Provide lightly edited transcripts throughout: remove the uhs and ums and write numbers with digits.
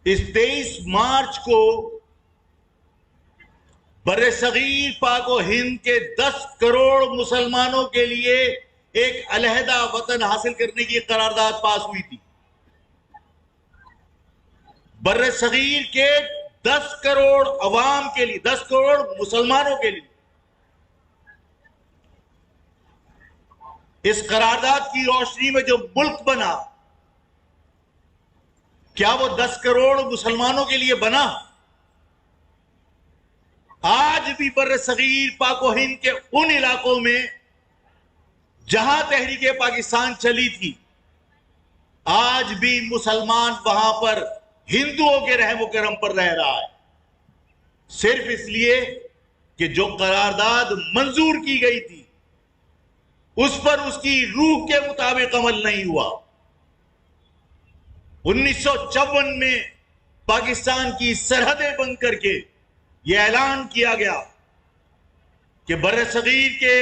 اس 23 مارچ کو بر صغیر پاک و ہند کے 10 کروڑ مسلمانوں کے لیے ایک علیحدہ وطن حاصل کرنے کی قرارداد پاس ہوئی تھی. بر صغیر کے 10 کروڑ عوام کے لیے، 10 کروڑ مسلمانوں کے لیے. اس قرارداد کی روشنی میں جو ملک بنا، کیا وہ 10 کروڑ مسلمانوں کے لیے بنا؟ آج بھی بر صغیر پاک و ہند کے ان علاقوں میں جہاں تحریک پاکستان چلی تھی، آج بھی مسلمان وہاں پر ہندوؤں کے رحم و کرم پر رہ رہا ہے، صرف اس لیے کہ جو قرارداد منظور کی گئی تھی اس پر اس کی روح کے مطابق عمل نہیں ہوا. 1954 میں پاکستان کی سرحدیں بند کر کے یہ اعلان کیا گیا کہ بر صغیر کے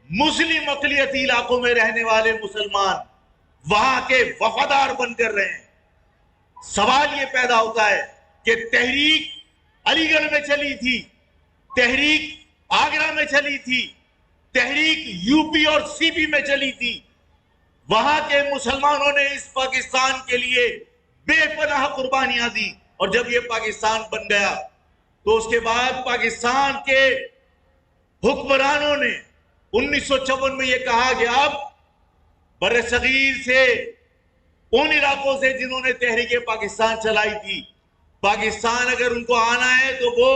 مسلم اقلیتی علاقوں میں رہنے والے مسلمان وہاں کے وفادار بن کر رہے ہیں. سوال یہ پیدا ہوتا ہے کہ تحریک علی گڑھ میں چلی تھی، تحریک آگرہ میں چلی تھی، تحریک یو پی اور سی پی میں چلی تھی، وہاں کے مسلمانوں نے اس پاکستان کے لیے بے پناہ قربانیاں دی، اور جب یہ پاکستان بن گیا تو اس کے بعد پاکستان کے حکمرانوں نے 1954 میں یہ کہا کہ اب بر صغیر سے ان علاقوں سے جنہوں نے تحریک پاکستان چلائی تھی، پاکستان اگر ان کو آنا ہے تو وہ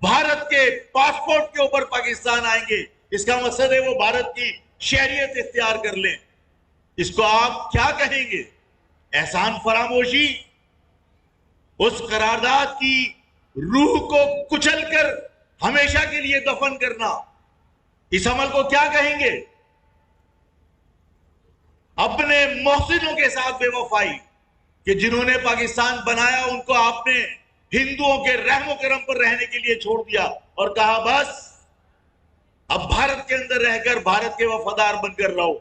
بھارت کے پاسپورٹ کے اوپر پاکستان آئیں گے. اس کا مقصد ہے وہ بھارت کی شہریت اختیار کر لیں. اس کو آپ کیا کہیں گے؟ احسان فراموشی؟ اس قرارداد کی روح کو کچل کر ہمیشہ کے لیے دفن کرنا، اس عمل کو کیا کہیں گے؟ اپنے محسنوں کے ساتھ بے وفائی کہ جنہوں نے پاکستان بنایا ان کو آپ نے ہندوؤں کے رحم و کرم پر رہنے کے لیے چھوڑ دیا اور کہا بس اب بھارت کے اندر رہ کر بھارت کے وفادار بن کر رہو.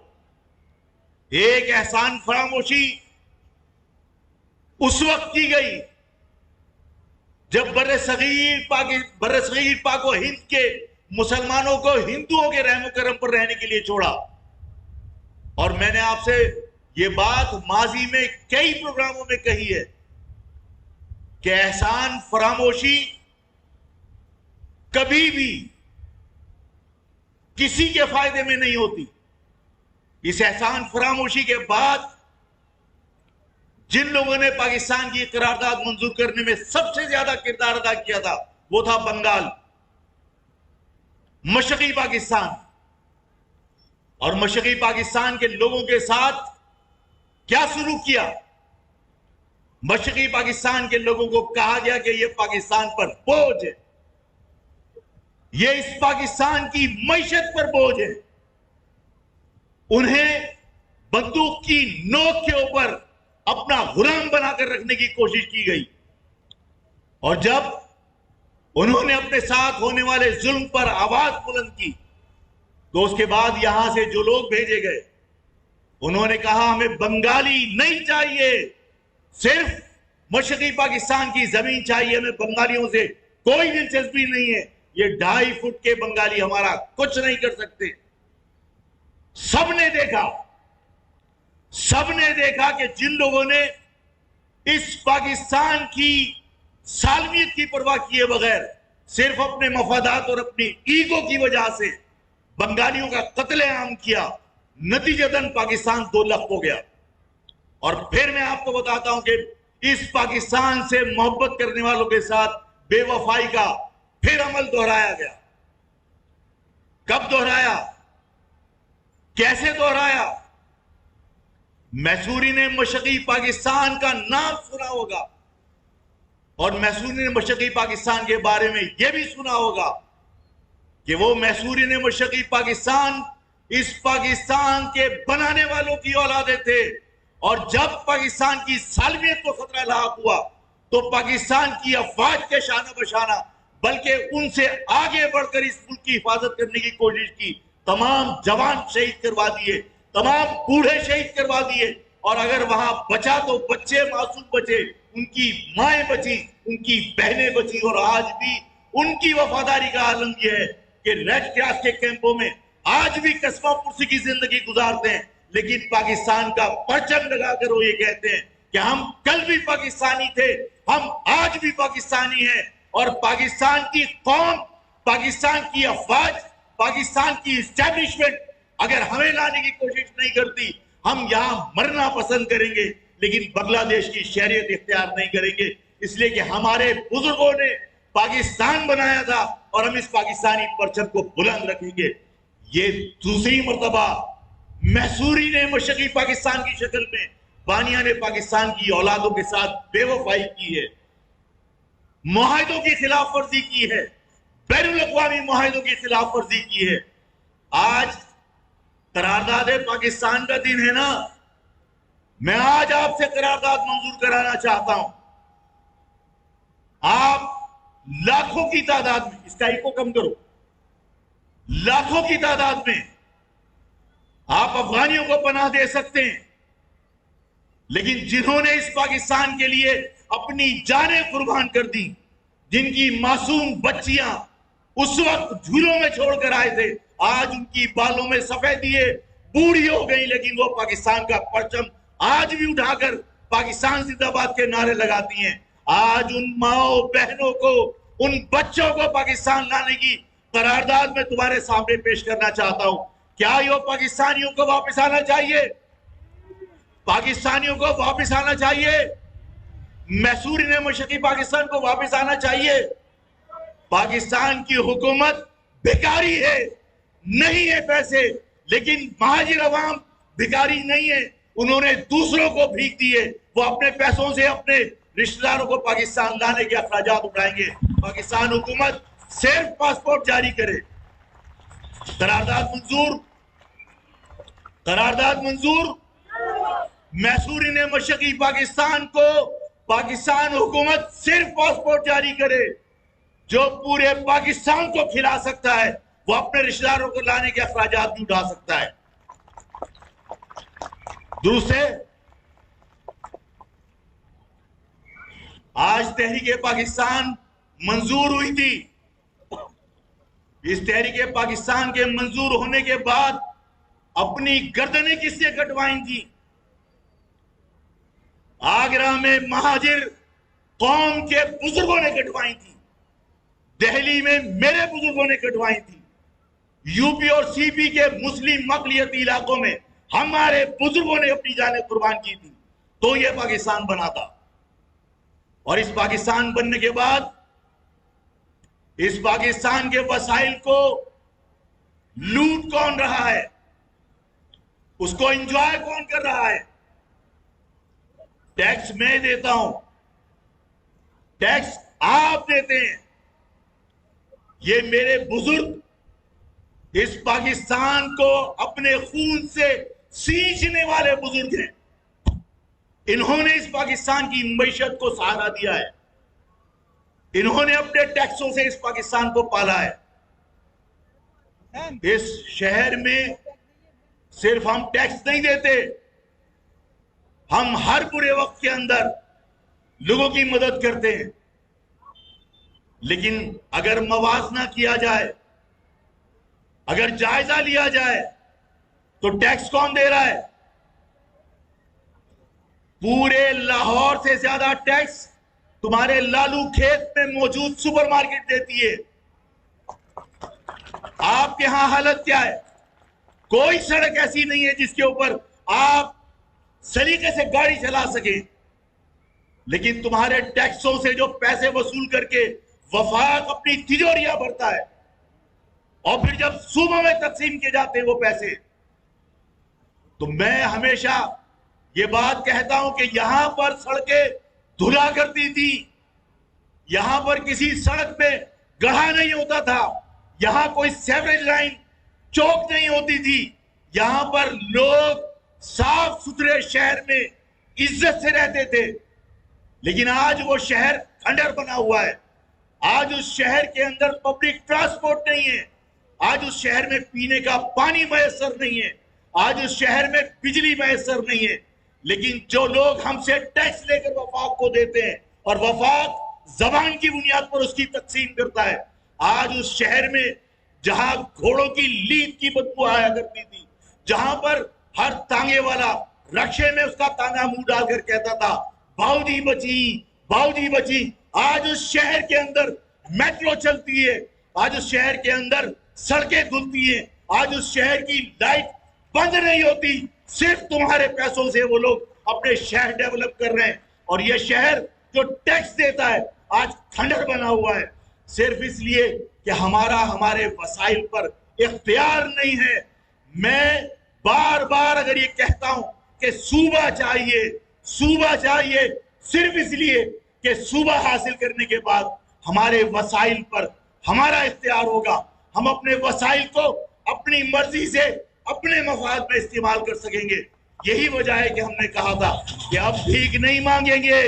ایک احسان فراموشی اس وقت کی گئی جب بر صغیر پاک و ہند کے مسلمانوں کو ہندوؤں کے رحم و کرم پر رہنے کے لیے چھوڑا. اور میں نے آپ سے یہ بات ماضی میں کئی پروگراموں میں کہی ہے کہ احسان فراموشی کبھی بھی کسی کے فائدے میں نہیں ہوتی. اس احسان فراموشی کے بعد جن لوگوں نے پاکستان کی قرارداد منظور کرنے میں سب سے زیادہ کردار ادا کیا تھا وہ تھا بنگال، مشرقی پاکستان. اور مشرقی پاکستان کے لوگوں کے ساتھ کیا سلوک کیا؟ مشرقی پاکستان کے لوگوں کو کہا گیا کہ یہ پاکستان پر بوجھ ہے، یہ اس پاکستان کی معیشت پر بوجھ ہے. انہیں بندوق کی نوک کے اوپر اپنا غلام بنا کر رکھنے کی کوشش کی گئی، اور جب انہوں نے اپنے ساتھ ہونے والے ظلم پر آواز بلند کی تو اس کے بعد یہاں سے جو لوگ بھیجے گئے انہوں نے کہا ہمیں بنگالی نہیں چاہیے، صرف مشرقی پاکستان کی زمین چاہیے، ہمیں بنگالیوں سے کوئی دلچسپی نہیں ہے، یہ 2.5 فٹ کے بنگالی ہمارا کچھ نہیں کر سکتے. سب نے دیکھا کہ جن لوگوں نے اس پاکستان کی سالمیت کی پرواہ کیے بغیر صرف اپنے مفادات اور اپنی ایگو کی وجہ سے بنگالیوں کا قتل عام کیا، نتیجتاً پاکستان 2 لخت ہو گیا. اور پھر میں آپ کو بتاتا ہوں کہ اس پاکستان سے محبت کرنے والوں کے ساتھ بے وفائی کا پھر عمل دہرایا گیا. کب دہرایا؟ کیسے دہرایا؟ میسوری نے مشرقی پاکستان کا نام سنا ہوگا، اور میسوری نے مشرقی پاکستان کے بارے میں یہ بھی سنا ہوگا کہ وہ میسوری نے مشرقی پاکستان اس پاکستان کے بنانے والوں کی اولادیں تھے، اور جب پاکستان کی سالمیت کو خطرہ لاحق ہوا تو پاکستان کی افواج کے شانہ بشانہ بلکہ ان سے آگے بڑھ کر اس ملک کی حفاظت کرنے کی کوشش کی. تمام جوان شہید کروا دیے، تمام بوڑھے شہید کروا دیے، اور اگر وہاں بچا تو بچے معصوم بچے ان کی مائیں بچی، ان کی بہنیں بچی، اور آج بھی ان کی وفاداری کا عالم یہ ہے کہ ریڈ کراس کے کیمپوں میں آج بھی قصبہ پرسی کی زندگی گزارتے ہیں، لیکن پاکستان کا پرچم لگا کر وہ یہ کہتے ہیں کہ ہم کل بھی پاکستانی تھے، ہم آج بھی پاکستانی ہیں، اور پاکستان کی قوم، پاکستان کی افواج، پاکستان کی اسٹیبلشمنٹ اگر ہمیں لانے کی کوشش نہیں کرتی، ہم یہاں مرنا پسند کریں گے، لیکن بنگلہ دیش کی شہریت اختیار نہیں کریں گے، اس لیے کہ ہمارے بزرگوں نے پاکستان بنایا تھا اور ہم اس پاکستانی پرچم کو بلند رکھیں گے۔ یہ دوسری مرتبہ محصوری نے مشرقی پاکستان کی شکل میں بانیہ نے پاکستان کی اولادوں کے ساتھ بے وفائی کی ہے، معاہدوں کی خلاف ورزی کی ہے، بین الاقوامی معاہدوں کی خلاف ورزی کی ہے۔ آج قرارداد پاکستان کا دن ہے نا، میں آج آپ سے قرارداد منظور کرانا چاہتا ہوں۔ آپ لاکھوں کی تعداد میں، اس کا ایکو کم کرو، لاکھوں کی تعداد میں آپ افغانیوں کو پناہ دے سکتے ہیں، لیکن جنہوں نے اس پاکستان کے لیے اپنی جانیں قربان کر دی، جن کی معصوم بچیاں اس وقت جھولوں میں چھوڑ کر آئے تھے، آج ان کی بالوں میں سفیدی بوڑھی ہو گئی، لیکن وہ پاکستان کا پرچم آج بھی اٹھا کر پاکستان زندہ باد کے نعرے لگاتی ہیں۔ آج ان ماؤں بہنوں کو، ان بچوں کو پاکستان لانے کی قرارداد میں تمہارے سامنے پیش کرنا چاہتا ہوں۔ کیا یہ پاکستانیوں کو واپس آنا چاہیے؟ پاکستانیوں کو واپس آنا چاہیے؟ محصوری نے مشرقی پاکستان کو واپس آنا چاہیے؟ پاکستان کی حکومت بھکاری ہے، نہیں ہے پیسے، لیکن مہاجر عوام بھکاری نہیں ہے، انہوں نے دوسروں کو بھیک دیے، وہ اپنے پیسوں سے اپنے رشتہ داروں کو پاکستان لانے کے اخراجات اٹھائیں گے۔ پاکستان حکومت صرف پاسپورٹ جاری کرے، قرارداد منظور، قرارداد منظور۔ محصوری نے مشرقی پاکستان کو، پاکستان حکومت صرف پاسپورٹ جاری کرے، جو پورے پاکستان کو کھلا سکتا ہے وہ اپنے رشتہ داروں کو لانے کے اخراجات بھی اٹھا سکتا ہے۔ دوسرے، آج تحریک پاکستان منظور ہوئی تھی، اس تحریک پاکستان کے منظور ہونے کے بعد اپنی گردنیں کس سے کٹوائیں تھی؟ آگرہ میں مہاجر قوم کے بزرگوں نے کٹوائیں تھی، دہلی میں میرے بزرگوں نے کٹوائیں تھی، یو پی اور سی پی کے مسلم اقلیتی علاقوں میں ہمارے بزرگوں نے اپنی جانیں قربان کی تھی، تو یہ پاکستان بنا تھا۔ اور اس پاکستان بننے کے بعد اس پاکستان کے وسائل کو لوٹ کون رہا ہے؟ اس کو انجوائے کون کر رہا ہے؟ ٹیکس میں دیتا ہوں، ٹیکس آپ دیتے ہیں۔ یہ میرے بزرگ اس پاکستان کو اپنے خون سے سینچنے والے بزرگ ہیں، انہوں نے اس پاکستان کی معیشت کو سہارا دیا ہے، انہوں نے اپنے ٹیکسوں سے اس پاکستان کو پالا ہے۔ اس شہر میں صرف ہم ٹیکس نہیں دیتے، ہم ہر برے وقت کے اندر لوگوں کی مدد کرتے ہیں، لیکن اگر موازنہ کیا جائے، اگر جائزہ لیا جائے تو ٹیکس کون دے رہا ہے؟ پورے لاہور سے زیادہ ٹیکس تمہارے لالو کھیت میں موجود سپر مارکیٹ دیتی ہے۔ آپ کے ہاں حالت کیا ہے؟ کوئی سڑک ایسی نہیں ہے جس کے اوپر آپ سلیقے سے گاڑی چلا سکیں، لیکن تمہارے ٹیکسوں سے جو پیسے وصول کر کے وفاق اپنی تجوریاں بھرتا ہے، اور پھر جب صوبوں میں تقسیم کیے جاتے ہیں وہ پیسے، تو میں ہمیشہ یہ بات کہتا ہوں کہ یہاں پر سڑکیں دھلا کرتی تھی، یہاں پر کسی سڑک پہ گڑھا نہیں ہوتا تھا، یہاں کوئی سیوریج لائن چوک نہیں ہوتی تھی، یہاں پر لوگ صاف ستھرے شہر میں عزت سے رہتے تھے، لیکن آج وہ شہر کھنڈر بنا ہوا ہے۔ آج اس شہر کے اندر پبلک ٹرانسپورٹ نہیں ہے، آج اس شہر میں پینے کا پانی میسر نہیں ہے، آج اس شہر میں بجلی میسر نہیں ہے۔ لیکن جو لوگ ہم سے ٹیکس لے کر وفاق کو دیتے ہیں اور وفاق زبان کی بنیاد پر اس کی تقسیم کرتا ہے، آج اس شہر میں جہاں گھوڑوں کی لیت کی بدبو آیا کرتی تھی، جہاں پر ہر تانگے والا رکشے میں اس کا تانگا منہ ڈال کر کہتا تھا باؤ جی بچی، باؤ جی بچی، آج اس شہر کے اندر میٹرو چلتی ہے، آج اس شہر کے اندر سڑکیں دھلتی ہیں، آج اس شہر کی لائٹ بند نہیں ہوتی، صرف تمہارے پیسوں سے وہ لوگ اپنے شہر ڈیولپ کر رہے ہیں۔ اور یہ شہر جو ٹیکس دیتا ہے آج کھنڈر بنا ہوا ہے، صرف اس لیے کہ ہمارے وسائل پر اختیار نہیں ہے۔ میں بار بار اگر یہ کہتا ہوں کہ صوبہ چاہیے صرف اس لیے کہ صوبہ حاصل کرنے کے بعد ہمارے وسائل پر ہمارا اختیار ہوگا، ہم اپنے وسائل کو اپنی مرضی سے اپنے مفاد میں استعمال کر سکیں گے۔ یہی وجہ ہے کہ ہم نے کہا تھا کہ اب بھیک نہیں مانگیں گے،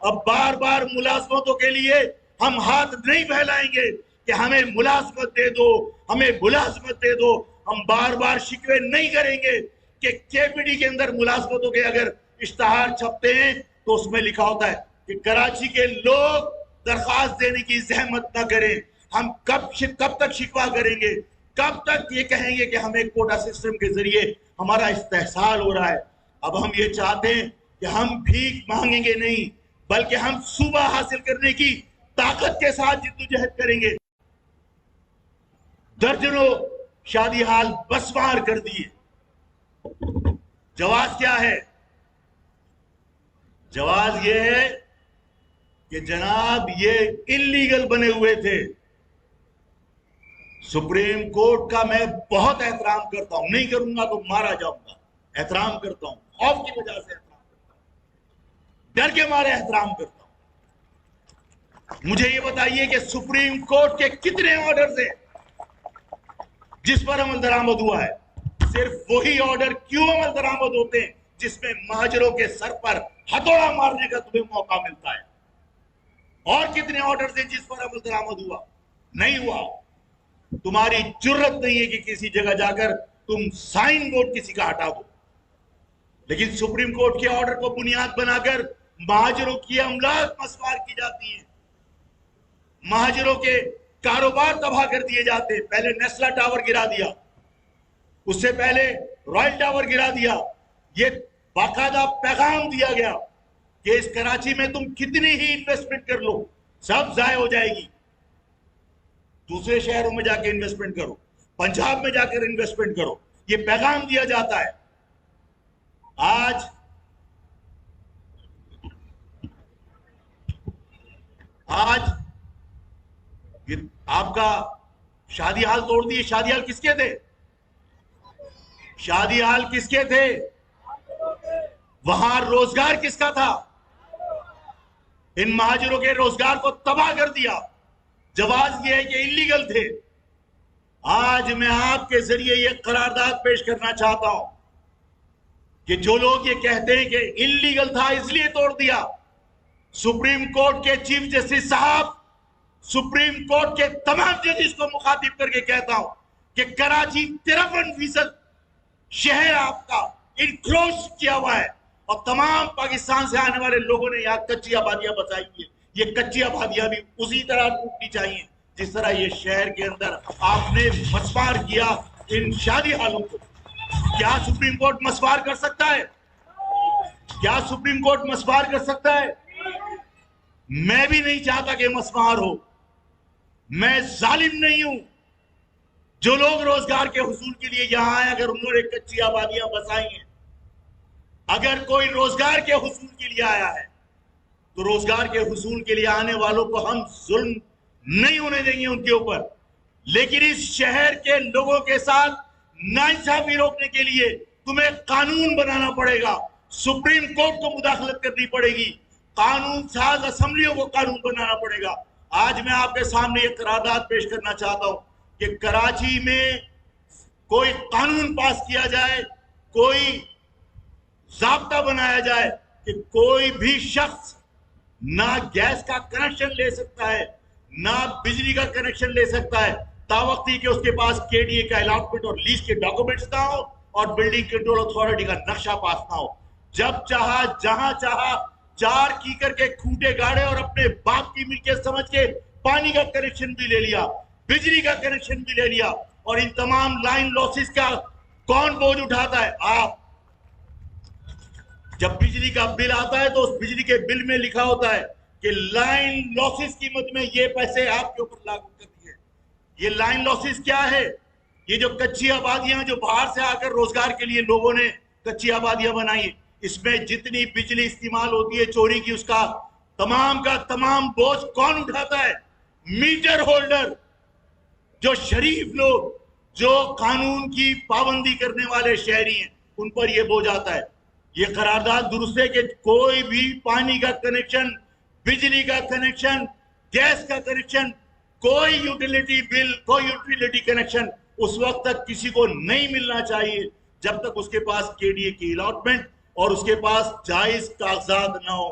اب بار بار ملازمتوں کے لیے ہم ہاتھ نہیں پھیلائیں گے کہ ہمیں ملازمت دے دو، ہمیں ملازمت دے دو۔ ہم بار بار شکوے نہیں کریں گے کہ کے پی ڈی کے اندر ملازمتوں کے اگر اشتہار چھپتے ہیں تو اس میں لکھا ہوتا ہے کہ کراچی کے لوگ درخواست دینے کی زحمت نہ کریں۔ ہم کب تک شکوا کریں گے، کب تک یہ کہیں گے کہ ہمیں کوٹا سسٹم کے ذریعے ہمارا استحصال ہو رہا ہے؟ اب ہم یہ چاہتے ہیں کہ ہم بھیک مانگیں گے نہیں، بلکہ ہم صوبہ حاصل کرنے کی طاقت کے ساتھ جدوجہد کریں گے۔ درجنوں شادی حال بسمار کر دیے۔ جواز کیا ہے؟ جواز یہ ہے کہ جناب یہ انلیگل بنے ہوئے تھے۔ سپریم کورٹ کا میں بہت احترام کرتا ہوں، نہیں کروں گا تو مارا جاؤں گا، احترام کرتا ہوں، خوف کی وجہ سے احترام کرتا ہوں، ڈر کے مارے احترام کرتا ہوں۔ مجھے یہ بتائیے کہ سپریم کورٹ کے کتنے آرڈرز ہیں جس پر عمل درآمد ہوا ہے؟ صرف وہی آرڈر کیوں عمل درآمد ہوتے ہیں جس میں مہاجروں کے سر پر ہتھوڑا مارنے کا تمہیں موقع ملتا ہے؟ اور کتنے آرڈرز ہیں جس پر عمل درآمد ہوا؟ نہیں ہوا۔ تمہاری جرت نہیں ہے کہ کسی جگہ جا کر تم سائن بورڈ کسی کا ہٹا دو، لیکن سپریم کورٹ کے آرڈر کو بنیاد بنا کر مہاجروں کی املاک مسمار کی جاتی ہیں، مہاجروں کے کاروبار تباہ کر دیے جاتے ہیں۔ پہلے نیسلا ٹاور گرا دیا، اس سے پہلے رائل ٹاور گرا دیا۔ یہ باقاعدہ پیغام دیا گیا کہ اس کراچی میں تم کتنی ہی انویسٹمنٹ کر لو سب ضائع ہو جائے گی، دوسرے شہروں میں جا کے انویسٹمنٹ کرو، پنجاب میں جا کر انویسٹمنٹ کرو، یہ پیغام دیا جاتا ہے۔ آج آپ کا شادی حال توڑ دیے۔ شادی حال کس کے تھے؟ شادی حال کس کے تھے؟ وہاں روزگار کس کا تھا؟ ان مہاجروں کے روزگار کو تباہ کر دیا۔ جواز یہ ہے کہ انلیگل تھے۔ آج میں آپ کے ذریعے یہ قرارداد پیش کرنا چاہتا ہوں کہ جو لوگ یہ کہتے ہیں کہ انلیگل تھا اس لیے توڑ دیا، سپریم کورٹ کے چیف جسٹس صاحب، سپریم کورٹ کے تمام ججز کو مخاطب کر کے کہتا ہوں کہ کراچی 53% شہر آپ کا انکروچ کیا ہوا ہے، اور تمام پاکستان سے آنے والے لوگوں نے یہاں کچی آبادیاں بسائی ہیں۔ یہ کچی آبادیاں بھی اسی طرح ٹوٹنی چاہیے جس طرح یہ شہر کے اندر آپ نے مسمار کیا ان شادی حالوں کو۔ کیا سپریم کورٹ مسمار کر سکتا ہے؟ کیا سپریم کورٹ مسمار کر سکتا ہے؟ میں بھی نہیں چاہتا کہ مسمار ہو۔ میں ظالم نہیں ہوں۔ جو لوگ روزگار کے حصول کے لیے یہاں آئے، اگر انہوں نے کچی آبادیاں بسائی ہیں، اگر کوئی روزگار کے حصول کے لیے آیا ہے تو روزگار کے حصول کے لیے آنے والوں کو ہم ظلم نہیں ہونے دیں گے ان کے اوپر، لیکن اس شہر کے لوگوں کے ساتھ ناانصافی روکنے کے لیے تمہیں قانون بنانا پڑے گا، سپریم کورٹ کو مداخلت کرنی پڑے گی، قانون ساز اسمبلیوں کو قانون بنانا پڑے گا۔ آج میں آپ کے سامنے یہ قرارداد پیش کرنا چاہتا ہوں کہ کراچی میں کوئی قانون پاس کیا جائے، کوئی ضابطہ بنایا جائے کہ کوئی بھی شخص نہ گیس کا کنیکشن لے سکتا ہے، نہ بجلی کا کنیکشن لے سکتا ہے تاوقتی کہ اس کے پاس کے ڈی اے کا الاٹمنٹ اور لیز کے ڈاکومنٹس نہ ہو اور بلڈنگ کنٹرول اتھارٹی کا نقشہ پاس نہ ہو۔ جب چاہا جہاں چاہا 4 کیکر کے کھوٹے گاڑے اور اپنے باپ کی ملکیت سمجھ کے پانی کا کنیکشن بھی لے لیا، بجلی کا کنیکشن بھی لے لیا، اور ان تمام لائن لاسز کا کون بوجھ اٹھاتا ہے؟ آپ۔ جب بجلی کا بل آتا ہے تو اس بجلی کے بل میں لکھا ہوتا ہے کہ لائن لاسز قیمت میں یہ پیسے آپ کے اوپر لاگو کر دیے۔ یہ لائن لاسز کیا ہے؟ یہ جو کچی آبادیاں جو باہر سے آ کر روزگار کے لیے لوگوں نے کچی آبادیاں بنائی، اس میں جتنی بجلی استعمال ہوتی ہے چوری کی، اس کا تمام بوجھ کون اٹھاتا ہے؟ میٹر ہولڈر، جو شریف لوگ، جو قانون کی پابندی کرنے والے شہری ہیں، ان پر یہ بوجھ آتا ہے۔ یہ قرارداد درست ہے کہ کوئی بھی پانی کا کنیکشن، بجلی کا کنیکشن، گیس کا کنیکشن، کوئی یوٹیلیٹی بل، کوئی یوٹیلیٹی کنیکشن اس وقت تک کسی کو نہیں ملنا چاہیے جب تک اس کے پاس KDA کی الاٹمنٹ اور اس کے پاس جائز کاغذات نہ ہو۔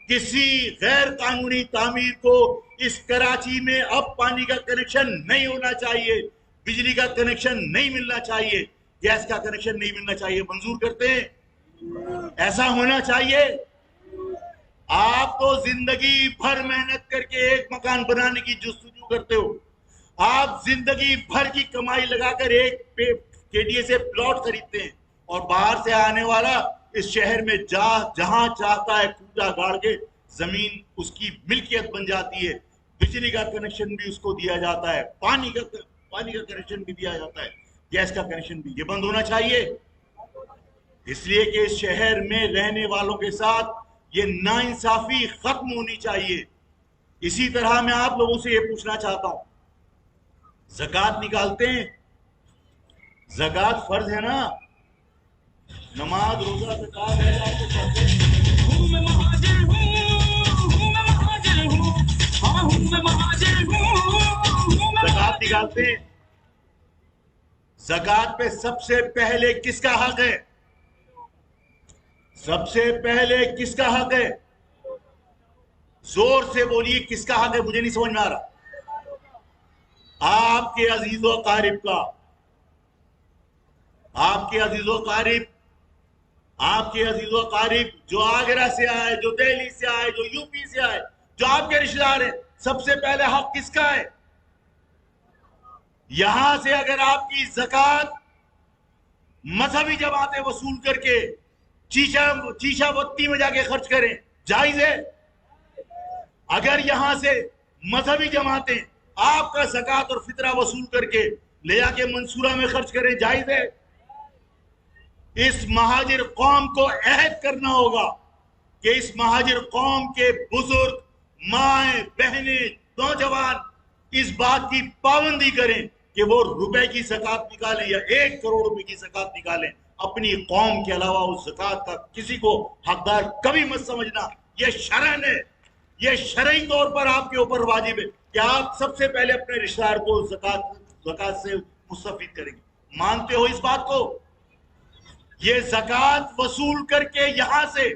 کسی غیر قانونی تعمیر کو اس کراچی میں اب پانی کا کنیکشن نہیں ہونا چاہیے، بجلی کا کنیکشن نہیں ملنا چاہیے، گیس کا کنیکشن نہیں ملنا چاہیے۔ منظور کرتے ہیں؟ ایسا ہونا چاہیے؟ آپ تو زندگی بھر محنت کر کے ایک مکان بنانے کی جستجو کرتے ہو، آپ زندگی بھر کی کمائی لگا کر ایک KDA سے پلاٹ خریدتے ہیں، اور باہر سے آنے والا اس شہر میں جہاں چاہتا ہے کوٹا گاڑ کے زمین اس کی ملکیت بن جاتی ہے۔ بجلی کا کنیکشن بھی اس کو دیا جاتا ہے، پانی کا کنیکشن بھی دیا جاتا ہے، گیس کا کنیکشن بھی۔ یہ بند ہونا چاہیے، اس لیے کہ اس شہر میں رہنے والوں کے ساتھ یہ ناانصافی ختم ہونی چاہیے۔ اسی طرح میں آپ لوگوں سے یہ پوچھنا چاہتا ہوں، زکوٰۃ نکالتے ہیں؟ زکوٰۃ فرض ہے نا، نماز روزہ زکوٰۃ ہے، آپ کو پڑھتے ہیں۔ زکوٰۃ نکالتے ہیں، زکوٰۃ پہ سب سے پہلے کس کا حق ہے؟ سب سے پہلے کس کا حق ہے؟ زور سے بولیے، کس کا حق ہے؟ مجھے نہیں سمجھ میں آ رہا۔ آپ کے عزیز و اقارب کا، آپ کے عزیز و اقارب، آپ کے عزیز و اقارب جو آگرہ سے آئے، جو دہلی سے آئے، جو UP سے آئے، جو آپ کے رشتہ دار ہیں، سب سے پہلے حق کس کا ہے؟ یہاں سے اگر آپ کی زکوٰۃ مذہبی جماعتیں وصول کر کے چیشا بتی میں جا کے خرچ کریں، جائز ہے؟ اگر یہاں سے مذہبی جماعتیں آپ کا زکوٰۃ اور فطرہ وصول کر کے لے جا کے منصورہ میں خرچ کریں، جائز ہے؟ اس مہاجر قوم کو عہد کرنا ہوگا کہ اس مہاجر قوم کے بزرگ، مائیں، بہنیں، نوجوان اس بات کی پابندی کریں کہ وہ روپے کی زکوٰۃ نکالیں یا 1 کروڑ روپے کی زکوٰۃ نکالیں، اپنی قوم کے علاوہ اس زکوٰۃ کا کسی کو حقدار کبھی مت سمجھنا۔ یہ شرعن ہے، یہ شرعی طور پر آپ کے اوپر واجب ہے کہ آپ سب سے پہلے اپنے رشتہ دار کو زکوٰۃ سے مستفید کریں گے۔ مانتے ہو اس بات کو؟ یہ زکوٰۃ وصول کر کے یہاں سے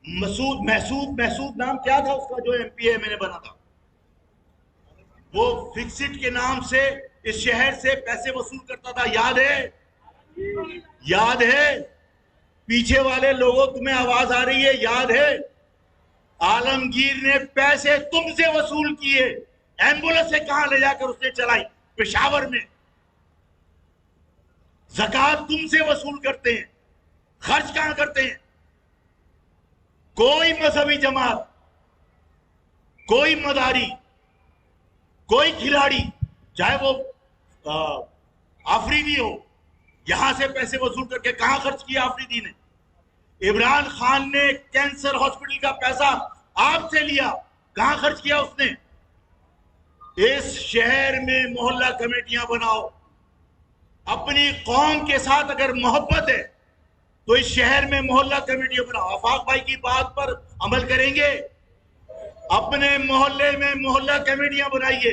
محسود نام کیا تھا اس کا جو MP ہے میں نے بنا تھا، وہ فکسڈ کے نام سے اس شہر سے پیسے وصول کرتا تھا، یاد ہے؟ یاد ہے؟ پیچھے والے لوگوں تمہیں آواز آ رہی ہے؟ یاد ہے؟ عالمگیر نے پیسے تم سے وصول کیے، ایمبولینس سے کہاں لے جا کر اس نے چلائی؟ پشاور میں۔ زکوٰۃ تم سے وصول کرتے ہیں، خرچ کہاں کرتے ہیں؟ کوئی مذہبی جماعت، کوئی مداری، کوئی کھلاڑی، چاہے وہ آفریدی ہو، یہاں سے پیسے وصول کر کے کہاں خرچ کیا آفریدی نے؟ عمران خان نے کینسر ہاسپٹل کا پیسہ آپ سے لیا، کہاں خرچ کیا اس نے؟ اس شہر میں محلہ کمیٹیاں بناؤ، اپنی قوم کے ساتھ اگر محبت ہے تو اس شہر میں محلہ کمیٹیاں بناؤ۔ آفاق بھائی کی بات پر عمل کریں گے؟ اپنے محلے میں محلہ کمیٹیاں بنائیے،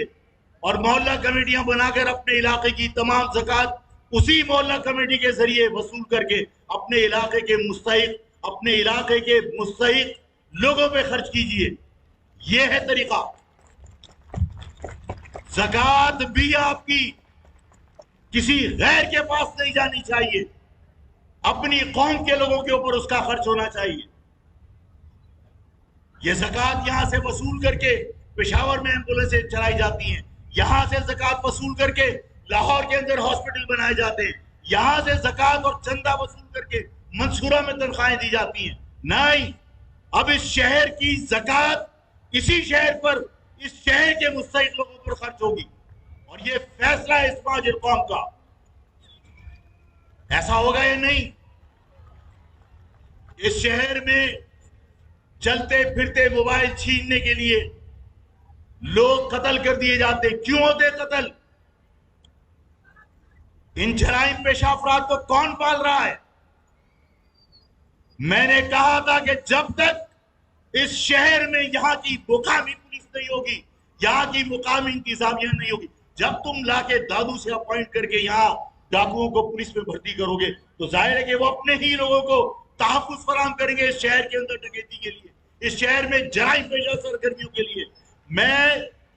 اور محلہ کمیٹیاں بنا کر اپنے علاقے کی تمام زکوٰۃ اسی محلہ کمیٹی کے ذریعے وصول کر کے اپنے علاقے کے مستحق لوگوں پہ خرچ کیجئے۔ یہ ہے طریقہ۔ زکوٰۃ بھی آپ کی کسی غیر کے پاس نہیں جانی چاہیے۔ اپنی قوم کے لوگوں کے اوپر اس کا خرچ ہونا چاہیے. یہ زکوٰۃ یہاں سے وصول کر کے پشاور میں ایمبولینسیں چلائی جاتی ہیں, یہاں سے زکوٰۃ وصول کر کے لاہور کے اندر ہاسپٹل بنائے جاتے ہیں, یہاں سے زکوٰۃ اور چندہ وصول کر کے منصورہ میں تنخواہیں دی جاتی ہیں. نہیں, اب اس شہر کی زکوٰۃ اسی شہر پر, اس شہر کے مستحق لوگوں پر خرچ ہوگی, اور یہ فیصلہ ہے اس مہاجر قوم کا. ایسا ہوگا یا نہیں؟ اس شہر میں چلتے پھرتے موبائل چھیننے کے لیے لوگ قتل کر دیے جاتے. کیوں ہوتے قتل؟ ان جرائم پیشہ افراد کو کون پال رہا ہے؟ میں نے کہا تھا کہ جب تک اس شہر میں یہاں کی مقامی پولیس نہیں ہوگی, یہاں کی مقامی انتظامیہ نہیں ہوگی, جب تم لا کے دادو سے اپوائنٹ کر کے یہاں ڈاکوؤں کو پولیس میں بھرتی کرو گے تو ظاہر ہے کہ وہ اپنے ہی لوگوں کو تحفظ فراہم کریں گے اس شہر کے اندر ڈکیتی کے لیے, اس شہر میں جرائم پیشہ سرگرمیوں کے لیے. میں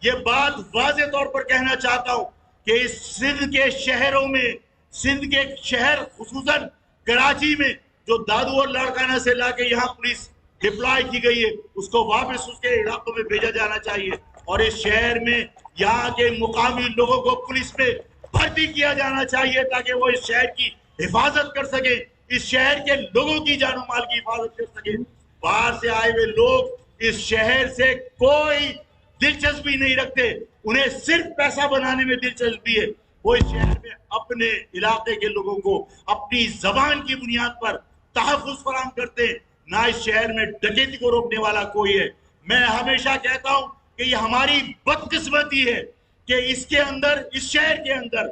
یہ بات واضح طور پر کہنا چاہتا ہوں کہ اس سندھ کے شہروں میں, سندھ کے شہر خصوصاً کراچی میں جو دادو اور لاڑکانہ سے لا کے یہاں پولیس ڈپلائی کی گئی ہے اس کو واپس اس کے علاقوں میں بھیجا جانا چاہیے, اور اس شہر میں یہاں کے مقامی لوگوں کو پولیس میں بھرتی کیا جانا چاہیے تاکہ وہ اس شہر کی حفاظت کر سکیں, اس شہر کے لوگوں کی جان و مال کی حفاظت کر سکیں. باہر سے آئے ہوئے لوگ اس شہر سے کوئی دلچسپی نہیں رکھتے, انہیں صرف پیسہ بنانے میں دلچسپی ہے. وہ اس شہر میں اپنے علاقے کے لوگوں کو اپنی زبان کی بنیاد پر تحفظ فراہم کرتے ہیں, نہ اس شہر میں ڈکیتی کو روکنے والا کوئی ہے. میں ہمیشہ کہتا ہوں کہ یہ ہماری بدقسمتی ہے کہ اس کے اندر, اس شہر کے اندر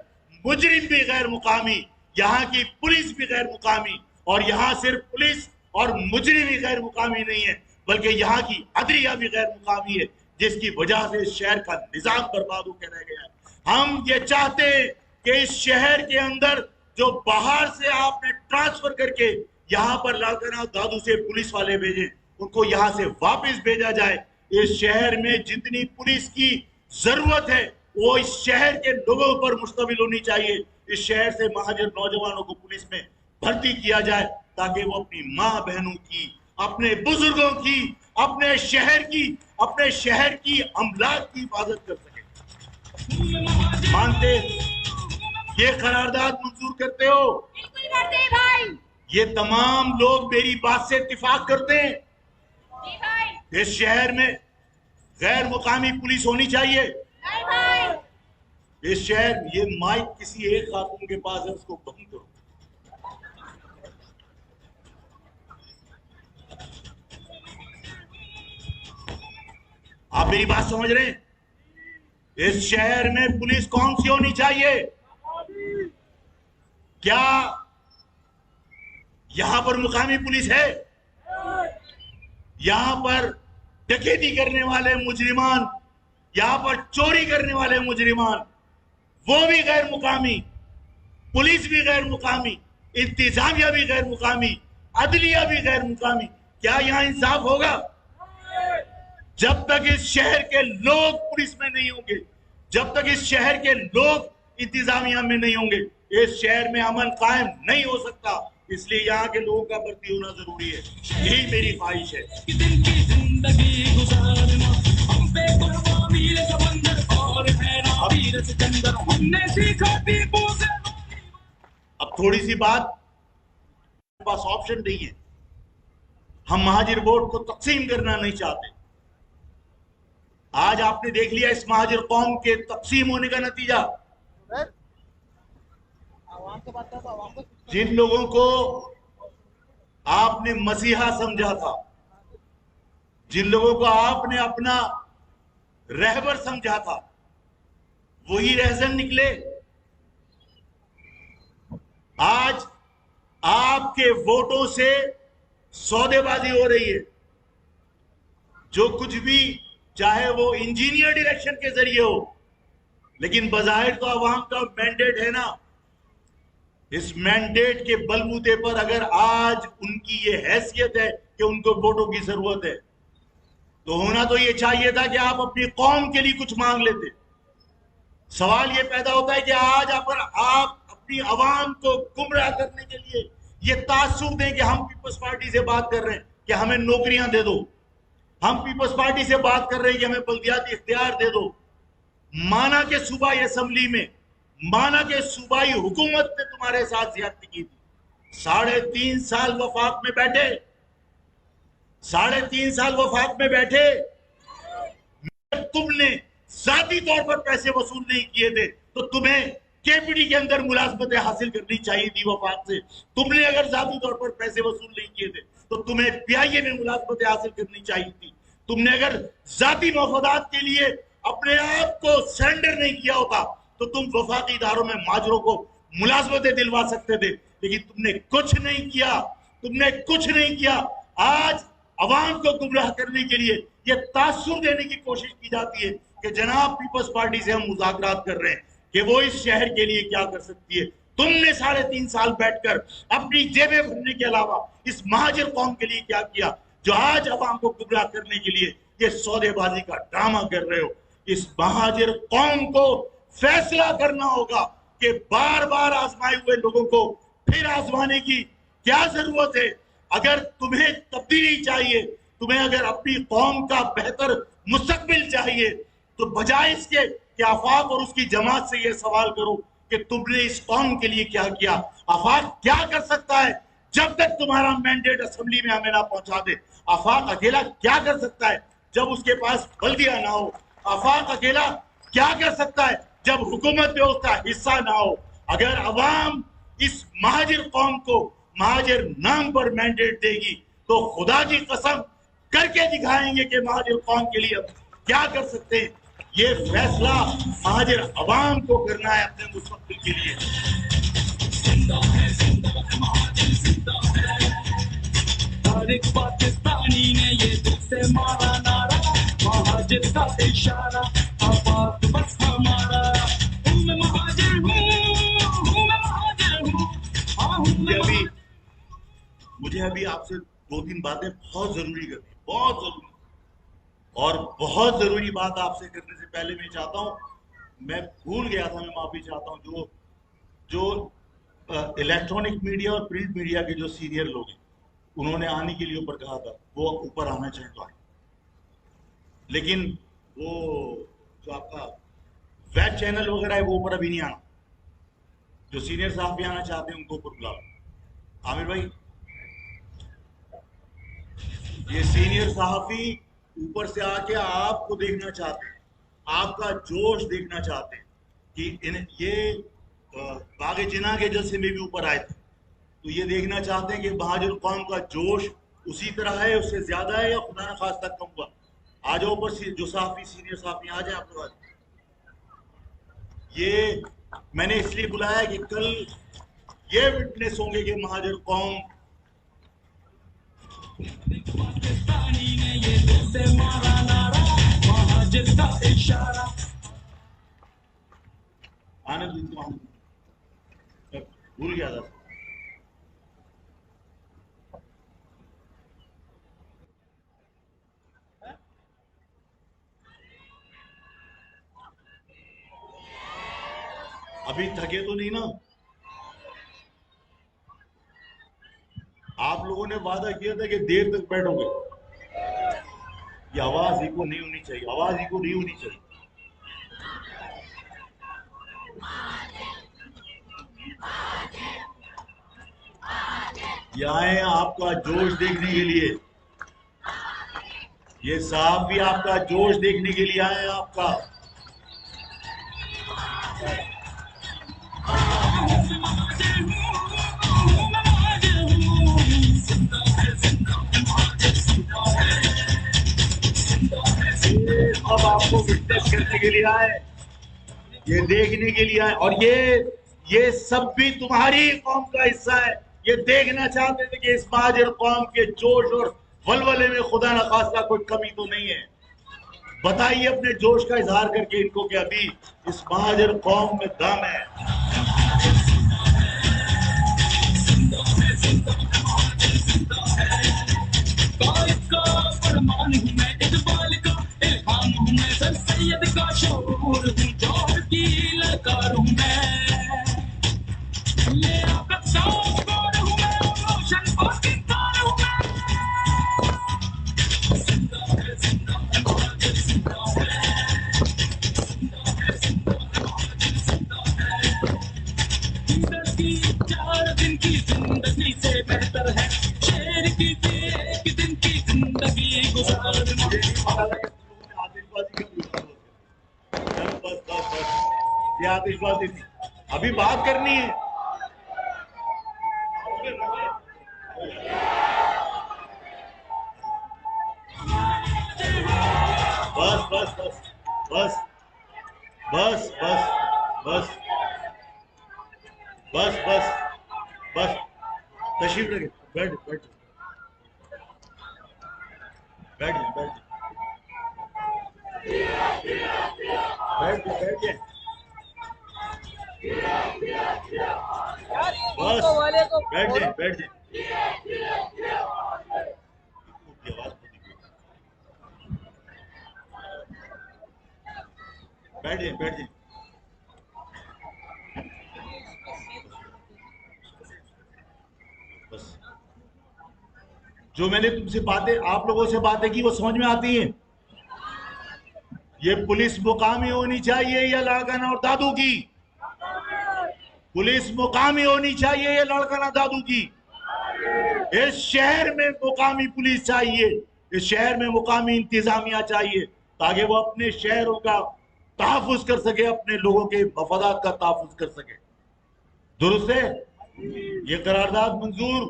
مجرم بھی غیر مقامی, یہاں کی پولیس بھی غیر مقامی, اور یہاں صرف پولیس اور مجرم ہی غیر مقامی نہیں ہے بلکہ یہاں کی عدلیہ بھی غیر مقامی ہے, جس کی وجہ سے اس شہر کا نظام برباد ہو کے رہ گیا ہے. ہم یہ چاہتے ہیں کہ اس شہر کے اندر جو باہر سے آپ نے ٹرانسفر کر کے یہاں پر لاڑکانہ اور دادو سے پولیس والے بھیجیں, ان کو یہاں سے واپس بھیجا جائے. اس شہر میں جتنی پولیس کی ضرورت ہے وہ اس شہر کے لوگوں پر مشتمل ہونی چاہیے. اس شہر سے مہاجر نوجوانوں کو پولیس میں بھرتی کیا جائے تاکہ وہ اپنی ماں بہنوں کی, اپنے بزرگوں کی, اپنے شہر کی املاک کی حفاظت کر سکے. مانتے یہ قرارداد منظور کرتے ہو؟ بالکل کرتے ہیں بھائی. یہ تمام لوگ میری بات سے اتفاق کرتے ہیں؟ جی بھائی. اس شہر میں غیر مقامی پولیس ہونی چاہیے؟ نہیں بھائی. اس شہر, یہ مائک کسی ایک خاتون کے پاس ہے, اس کو بند کرو. آپ میری بات سمجھ رہے ہیں؟ اس شہر میں پولیس کون سی ہونی چاہیے؟ کیا یہاں پر مقامی پولیس ہے؟ یہاں پر ڈکیتی کرنے والے مجرمان, یہاں پر چوری کرنے والے مجرمان, وہ بھی غیر مقامی, پولیس بھی غیر مقامی, انتظامیہ بھی غیر مقامی, عدلیہ بھی غیر مقامی. کیا یہاں انصاف ہوگا؟ جب تک اس شہر کے لوگ پولیس میں نہیں ہوں گے, جب تک اس شہر کے لوگ انتظامیہ میں نہیں ہوں گے, اس شہر میں امن قائم نہیں ہو سکتا. اس لیے یہاں کے لوگوں کا بھرتی ہونا ضروری ہے. یہی میری خواہش ہے. اب تھوڑی سی بات, پاس آپشن نہیں ہے. ہم مہاجر ووٹ کو تقسیم کرنا نہیں چاہتے. آج آپ نے دیکھ لیا اس مہاجر قوم کے تقسیم ہونے کا نتیجہ. جن لوگوں کو آپ نے مسیحا سمجھا تھا, جن لوگوں کو آپ نے اپنا رہبر سمجھا تھا, وہی رہزن نکلے. آج آپ کے ووٹوں سے سودے بازی ہو رہی ہے. جو کچھ بھی, چاہے وہ انجینئرڈ الیکشن کے ذریعے ہو, لیکن بظاہر تو عوام کا مینڈیٹ ہے نا. اس مینڈیٹ کے بلبوتے پر اگر آج ان کی یہ حیثیت ہے کہ ان کو ووٹوں کی ضرورت ہے, تو ہونا تو یہ چاہیے تھا کہ آپ اپنی قوم کے لیے کچھ مانگ لیتے. سوال یہ پیدا ہوتا ہے کہ آج اگر آپ اپنی عوام کو گمراہ کرنے کے لیے یہ تعصب دیں کہ ہم پیپلز پارٹی سے بات کر رہے ہیں کہ ہمیں نوکریاں دے دو، ہم پیپلز پارٹی سے بات کر رہے ہیں کہ ہمیں بلدیاتی اختیار دے دو. مانا کہ صوبائی اسمبلی میں، مانا کہ صوبائی حکومت نے تمہارے ساتھ زیادتی کی تھی، 3.5 سال وفاق میں بیٹھے، 3.5 سال وفاق میں بیٹھے، تم نے ذاتی طور پر پیسے وصول نہیں کیے تھے تو تمہیں کے پی ڈی کے اندر ملازمتیں حاصل کرنی چاہیے تھی وفاق سے. تم نے اگر ذاتی طور پر پیسے وصول نہیں کیے تھے تو تمہیں پی آئی اے میں ملازمتیں حاصل کرنی چاہیے تھی. تم نے اگر ذاتی مفادات کے لیے اپنے آپ کو سرنڈر نہیں کیا ہوتا تو تم وفاقی اداروں میں ماجروں کو ملازمتیں دلوا سکتے تھے، لیکن تم نے کچھ نہیں کیا، تم نے کچھ نہیں کیا. آج عوام کو گمراہ کرنے کے لیے یہ تاثر دینے کی کوشش کی جاتی ہے کہ جناب پیپلز پارٹی سے ہم مذاکرات کر رہے ہیں کہ وہ اس شہر کے لیے کیا کر سکتی ہے. تم نے 3.5 سال بیٹھ کر اپنی جیبیں بھرنے کے علاوہ اس مہاجر قوم کے لیے کیا کیا جو آج عوام کو گمراہ کرنے کے لیے یہ سودے بازی کا ڈرامہ کر رہے ہو. اس مہاجر قوم کو فیصلہ کرنا ہوگا کہ بار بار آزمائے ہوئے لوگوں کو پھر آزمانے کی کیا ضرورت ہے. اگر تمہیں تبدیلی چاہیے، تمہیں اگر اپنی قوم کا بہتر مستقبل چاہیے تو بجائے اس کے کہ آفاق اور اس کی جماعت سے یہ سوال کرو کہ تم نے اس قوم کے لیے کیا کیا. آفاق کیا کر سکتا ہے جب تک تمہارا مینڈیٹ اسمبلی میں ہمیں نہ پہنچا دے؟ آفاق اکیلا کیا کر سکتا ہے جب اس کے پاس بلدیہ نہ ہو؟ آفاق اکیلا کیا کر سکتا ہے جب حکومت میں اس کا حصہ نہ ہو؟ اگر عوام اس مہاجر قوم کو مہاجر نام پر مینڈیٹ دے گی تو خدا کی قسم کر کے دکھائیں گے کہ مہاجر قوم کے لیے کیا کر سکتے ہیں. یہ فیصلہ مہاجر عوام کو کرنا ہے اپنے مستقبل کے لیے. ہر ایک پاکستانی نے یہ دل سے مارا نعرہ، مہاجر کا اشارہ، آباد بس ہمارا. ہوں میں مہاجر ہوں، ہوں میں مہاجر ہوں، ہاں ہوں میں مہاجر. مجھے ابھی آپ سے 2-3 باتیں بہت ضروری کرنی، بہت ضروری، اور بہت ضروری بات آپ سے کرنے سے پہلے میں چاہتا ہوں، میں بھول گیا تھا، میں معافی چاہتا ہوں، جو الیکٹرانک میڈیا اور پرنٹ میڈیا کے جو سینئر لوگ ہیں انہوں نے آنے کے لیے اوپر کہا تھا، وہ اوپر آنا چاہیں تو آئیں، لیکن وہ جو آپ کا ویب چینل وغیرہ ہے وہ اوپر ابھی نہیں آنا. جو سینئر صاحب بھی آنا چاہتے ہیں ان کو اوپر بلاؤ. عامر بھائی، یہ سینئر صحافی اوپر سے آ کے آپ کو دیکھنا چاہتے ہیں، آپ کا جوش دیکھنا چاہتے ہیں کہ یہ باغ جناح کے جلسے میں بھی اوپر آئے تھے تو یہ دیکھنا چاہتے ہیں کہ مہاجر قوم کا جوش اسی طرح ہے، اس سے زیادہ ہے یا خدا نخواستہ کم ہوا. آ جاؤ اوپر سے جو صحافی سینئر صحافی آ جائیں آپ کے پاس. یہ میں نے اس لیے بلایا کہ کل یہ وٹنس ہوں گے کہ مہاجر قوم پاکستانی نے یہ دل سے مارا نعرہ، مہاجر کا اشارہ. آنند بھول گیا تھا. ابھی تھکے تو نہیں نا؟ آپ لوگوں نے وعدہ کیا تھا کہ دیر تک بیٹھو گے. یہ آواز ایکو نہیں ہونی چاہیے، آواز ایکو نہیں ہونی چاہیے. یہ آئے آپ کا جوش دیکھنے کے لیے، یہ صاحب بھی آپ کا جوش دیکھنے کے لیے آئے آپ کا. اب آپ کو وٹنس کرنے کے لیے آئے، یہ دیکھنے کے لیے آئے، اور یہ سب بھی تمہاری قوم کا حصہ ہے. یہ دیکھنا چاہتے تھے کہ اس مہاجر قوم کے جوش اور ولولے میں خدا نخواستہ کوئی کمی تو نہیں ہے. بتائیے اپنے جوش کا اظہار کر کے ان کو کہ ابھی اس مہاجر قوم میں دم ہے. قائد کا فرمان ہوں میں، اقبال کا الہام ہوں میں، سر سید کا شعور ہوں، جوہر کی للکار ہوں میں، میرا قصاب گور ہوں میں، یہ آتش بازی تھی. ابھی بات کرنی ہے. بس بس بس بس بس بس بس بس بس بس تشریف رکھے. بیٹھ بیٹھ بیٹھ بیٹھ بیٹھ بیٹھ کے بس بیٹھ جائیں بیٹھ جائیں. بیٹھ جائیں بیٹھ جائیں. بس جو میں نے تم سے باتیں آپ لوگوں سے باتیں کی وہ سمجھ میں آتی ہیں. یہ پولیس مقامی ہونی چاہیے یا لڑکانہ اور دادو کی؟ پولیس مقامی ہونی چاہیے یا لڑکانہ دادو کی؟ اس شہر میں مقامی پولیس چاہیے. اس شہر میں مقامی انتظامیہ چاہیے تاکہ وہ اپنے شہروں کا تحفظ کر سکے, اپنے لوگوں کے مفادات کا تحفظ کر سکے. درست ہے؟ یہ قرارداد منظور.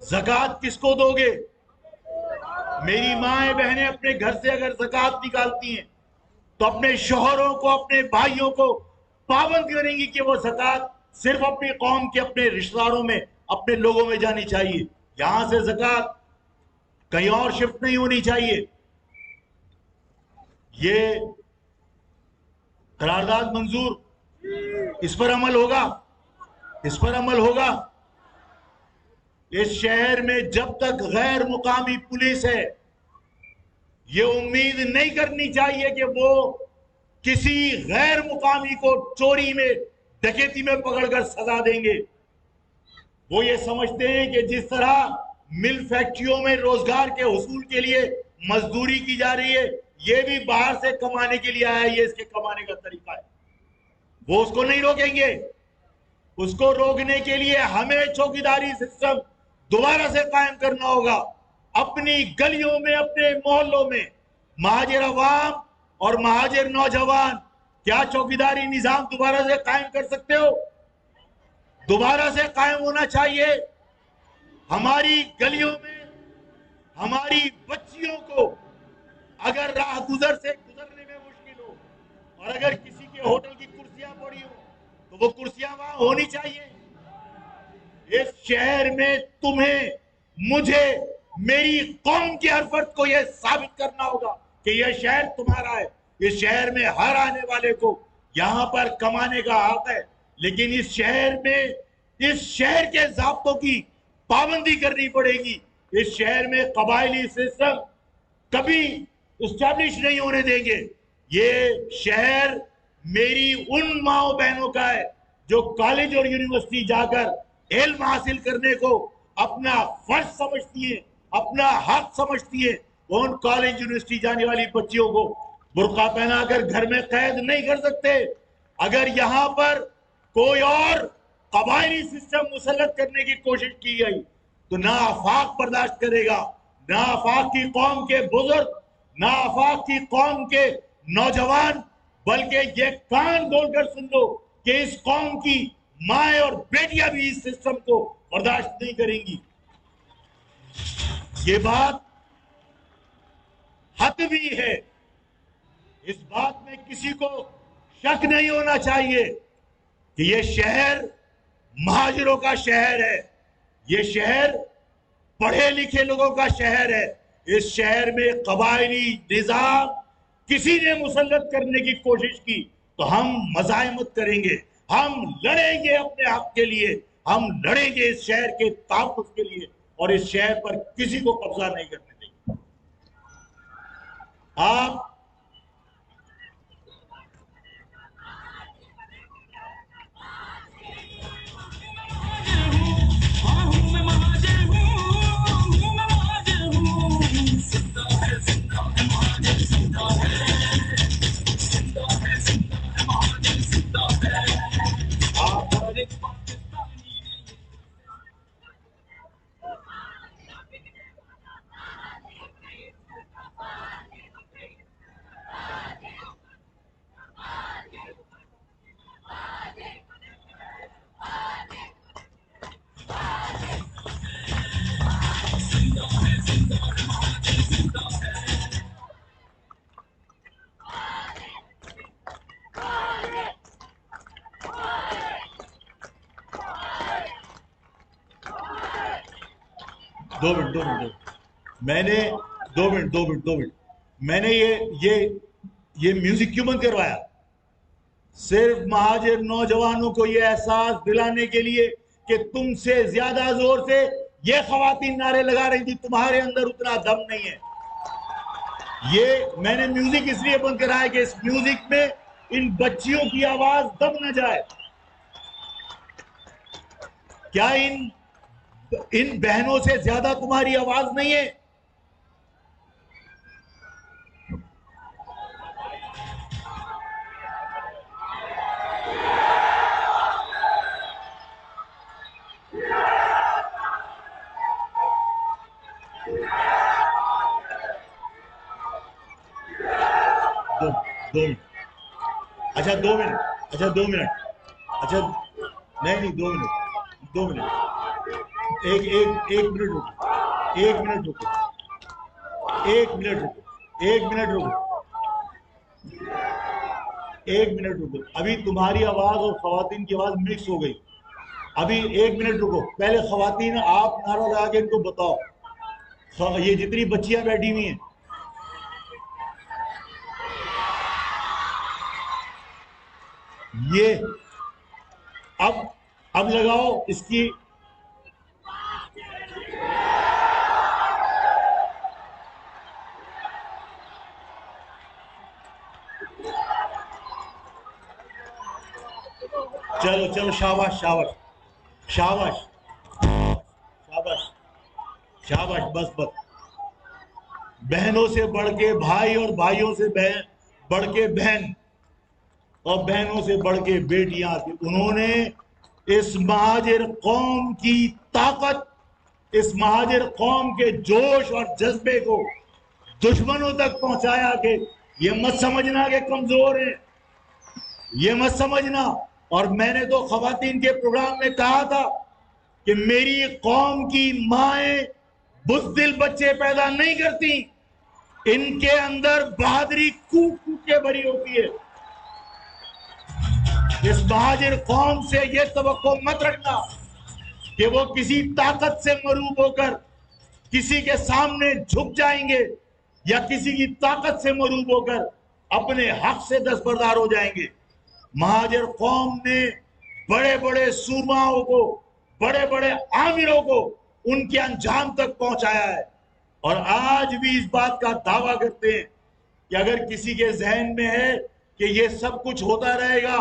زکوٰۃ کس کو دو گے؟ میری مائیں بہنیں اپنے گھر سے اگر زکوٰۃ نکالتی ہیں تو اپنے شوہروں کو, اپنے بھائیوں کو پابند کریں گی کہ وہ زکوٰۃ صرف اپنی قوم کے اپنے رشتہ داروں میں, اپنے لوگوں میں جانی چاہیے. یہاں سے زکوٰۃ کہیں اور شفٹ نہیں ہونی چاہیے. یہ قرارداد منظور. اس پر عمل ہوگا, اس پر عمل ہوگا. اس شہر میں جب تک غیر مقامی پولیس ہے یہ امید نہیں کرنی چاہیے کہ وہ کسی غیر مقامی کو چوری میں, ڈکیتی میں پکڑ کر سزا دیں گے. وہ یہ سمجھتے ہیں کہ جس طرح مل فیکٹریوں میں روزگار کے حصول کے لیے مزدوری کی جا رہی ہے, یہ بھی باہر سے کمانے کے لیے آیا ہے, یہ اس کے کمانے کا طریقہ ہے. وہ اس کو نہیں روکیں گے. اس کو روکنے کے لیے ہمیں چوکیداری سسٹم دوبارہ سے قائم کرنا ہوگا. اپنی گلیوں میں, اپنے محلوں میں مہاجر عوام اور مہاجر نوجوان کیا چوکیداری نظام دوبارہ سے قائم کر سکتے ہو؟ دوبارہ سے قائم ہونا چاہیے. ہماری گلیوں میں ہماری بچیوں کو اگر راہ گزر سے گزرنے میں مشکل ہو اور اگر کسی کے ہوٹل کی کرسیاں پڑی ہو تو وہ کرسیاں وہاں ہونی چاہیے. اس شہر میں تمہیں, مجھے, میری قوم کے ہر فرد کو یہ ثابت کرنا ہوگا کہ یہ شہر تمہارا ہے. اس شہر میں ہر آنے والے کو یہاں پر کمانے کا حق ہے, لیکن اس شہر میں اس شہر کے ضابطوں کی پابندی کرنی پڑے گی. اس شہر میں قبائلی سسٹم کبھی اسٹیبلش نہیں ہونے دیں گے. یہ شہر میری ان ماؤں بہنوں کا ہے جو کالج اور یونیورسٹی جا کر علم حاصل کرنے کو اپنا فرض سمجھتی ہیں, اپنا حق سمجھتی ہیں. وہ ان کالج یونیورسٹی جانے والی بچیوں کو برقع پہنا کر گھر میں قید نہیں کر سکتے. اگر یہاں پر کوئی اور قبائلی سسٹم مسلط کرنے کی کوشش کی گئی تو نہ آفاق برداشت کرے گا, نہ آفاق کی قوم کے بزرگ, نہ آفاق کی قوم کے نوجوان, بلکہ یہ کان کھول کر سن لو کہ اس قوم کی مائیں اور بیٹیاں بھی اس سسٹم کو برداشت نہیں کریں گی. یہ بات حتمی ہے. اس بات میں کسی کو شک نہیں ہونا چاہیے کہ یہ شہر مہاجروں کا شہر ہے. یہ شہر پڑھے لکھے لوگوں کا شہر ہے. اس شہر میں قبائلی نظام کسی نے مسلط کرنے کی کوشش کی تو ہم مزاحمت کریں گے, ہم لڑیں گے اپنے حق کے لیے, ہم لڑیں گے اس شہر کے تحفظ کے لیے, اور اس شہر پر کسی کو قبضہ نہیں کرنے دیں گے. آپ دو منٹ میں نے دو منٹ میں نے یہ میوزک کیوں بند کروایا؟ صرف مہاجر نوجوانوں کو یہ احساس دلانے کے لیے کہ تم سے زیادہ زور سے یہ خواتین نعرے لگا رہی تھی، تمہارے اندر اتنا دم نہیں ہے. یہ میں نے میوزک اس لیے بند کرایا کہ اس میوزک میں ان بچیوں کی آواز دب نہ جائے. کیا ان بہنوں سے زیادہ تمہاری آواز نہیں ہے؟ دو منٹ اچھا نہیں دو منٹ ایک منٹ رکو. ابھی تمہاری آواز اور خواتین کی آواز مکس ہو گئی. ابھی ایک منٹ رکو. پہلے خواتین آپ نعرہ لگا کے ان کو بتاؤ، یہ جتنی بچیاں بیٹھی ہوئی ہیں یہ اب لگاؤ اس کی. چلو شاباش بس بہنوں سے بڑھ کے بھائی اور بھائیوں سے بڑھ کے بہن اور بہنوں سے بڑھ کے بیٹیاں تھی. انہوں نے اس مہاجر قوم کی طاقت، اس مہاجر قوم کے جوش اور جذبے کو دشمنوں تک پہنچایا کہ یہ مت سمجھنا کہ کمزور ہیں، یہ مت سمجھنا. اور میں نے تو خواتین کے پروگرام میں کہا تھا کہ میری قوم کی مائیں بزدل بچے پیدا نہیں کرتی، ان کے اندر بہادری کوٹ کے بھری ہوتی ہے. اس مہاجر قوم سے یہ توقع مت رکھنا کہ وہ کسی طاقت سے مروب ہو کر کسی کے سامنے جھک جائیں گے یا کسی کی طاقت سے مروب ہو کر اپنے حق سے دستبردار ہو جائیں گے. مہاجر قوم نے بڑے بڑے سورماؤں کو، بڑے بڑے عامروں کو ان کے انجام تک پہنچایا ہے. اور آج بھی اس بات کا دعویٰ کرتے ہیں کہ اگر کسی کے ذہن میں ہے کہ یہ سب کچھ ہوتا رہے گا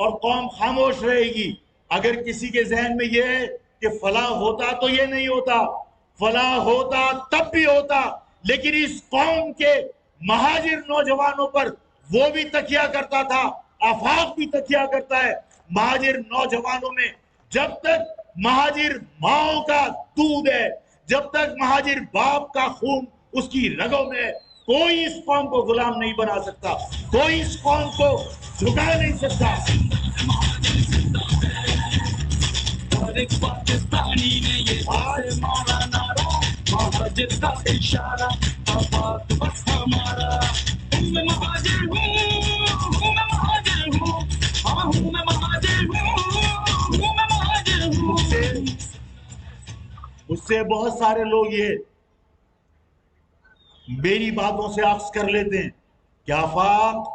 اور قوم خاموش رہے گی، اگر کسی کے ذہن میں یہ ہے کہ فلاں ہوتا تو یہ نہیں ہوتا، فلاں ہوتا تب بھی ہوتا، لیکن اس قوم کے مہاجر نوجوانوں پر وہ بھی تکیہ کرتا تھا، آفاق بھی تکیہ کرتا ہے. مہاجر نوجوانوں میں جب تک مہاجر ماؤں کا دودھ ہے، جب تک مہاجر باپ کا خون اس کی رگوں میں ہے، کوئی اس قوم کو غلام نہیں بنا سکتا، کوئی اس قوم کو جھکا نہیں سکتا. ہر ایک پاکستانی نے یہ آج مارا نعرہ، مہاجر کا اشارہ، آباد بس ہمارا. ہوں میں مہاجر ہوں میں مہاجر ہوں، ہاں ہوں میں مہاجر ہوں میں مہاجر ہوں. مجھ سے بہت سارے لوگ یہ میری باتوں سے عکس کر لیتے ہیں کہ آفاق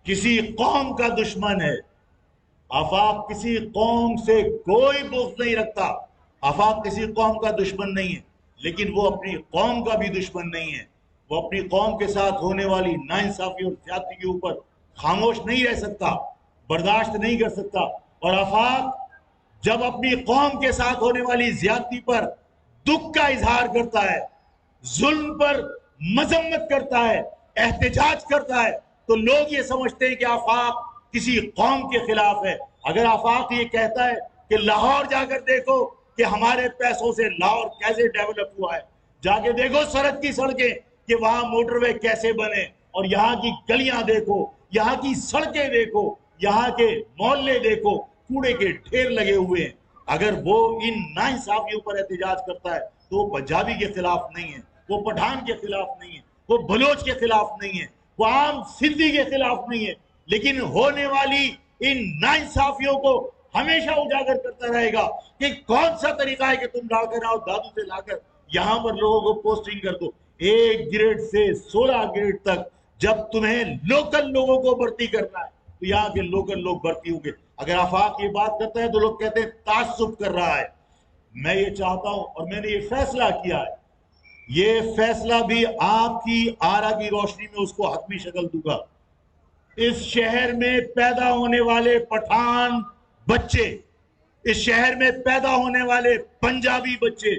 کسی قوم کا دشمن ہے، آفاق کسی قوم سے کوئی بغض نہیں رکھتا، آفاق کسی قوم کا دشمن نہیں ہے. لیکن وہ اپنی قوم کا بھی دشمن نہیں ہے. وہ اپنی قوم کے ساتھ ہونے والی ناانصافی اور زیادتی کے اوپر خاموش نہیں رہ سکتا، برداشت نہیں کر سکتا. اور آفاق جب اپنی قوم کے ساتھ ہونے والی زیادتی پر دکھ کا اظہار کرتا ہے، ظلم پر مذمت کرتا ہے، احتجاج کرتا ہے، تو لوگ یہ سمجھتے ہیں کہ آفاق کسی قوم کے خلاف ہے. اگر آفاق یہ کہتا ہے کہ لاہور جا کر دیکھو کہ ہمارے پیسوں سے لاہور کیسے ڈیولپ ہوا ہے، جا کے دیکھو سڑک کی سڑکیں کہ وہاں موٹر وے کیسے بنے، اور یہاں کی گلیاں دیکھو، یہاں کی سڑکیں دیکھو، یہاں کے محلے دیکھو، کوڑے کے ڈھیر لگے ہوئے ہیں. اگر وہ ان ناانصافیوں پر احتجاج کرتا ہے تو وہ پنجابی کے خلاف نہیں ہے، وہ پٹھان کے خلاف نہیں ہے، وہ بلوچ کے خلاف نہیں ہے، وہ عام سندھی کے خلاف نہیں ہے، لیکن ہونے والی ان ناانصافیوں کو ہمیشہ اجاگر کرتا رہے گا کہ کون سا طریقہ ہے کہ تم لا کر آؤ دادو سے لا کر یہاں پر لوگوں کو پوسٹنگ کر دو. 1 گریڈ سے 16 گریڈ تک جب تمہیں لوکل لوگوں کو بھرتی کرنا ہے تو یہاں کے لوکل لوگ بھرتی ہوں گے. اگر آفاق یہ بات کرتا ہے تو لوگ کہتے ہیں تعصب کر رہا ہے. میں یہ چاہتا ہوں اور میں نے یہ فیصلہ کیا ہے, یہ فیصلہ بھی آپ کی آرا کی روشنی میں اس کو حتمی شکل دوں گا. اس شہر میں پیدا ہونے والے پٹھان بچے, اس شہر میں پیدا ہونے والے پنجابی بچے,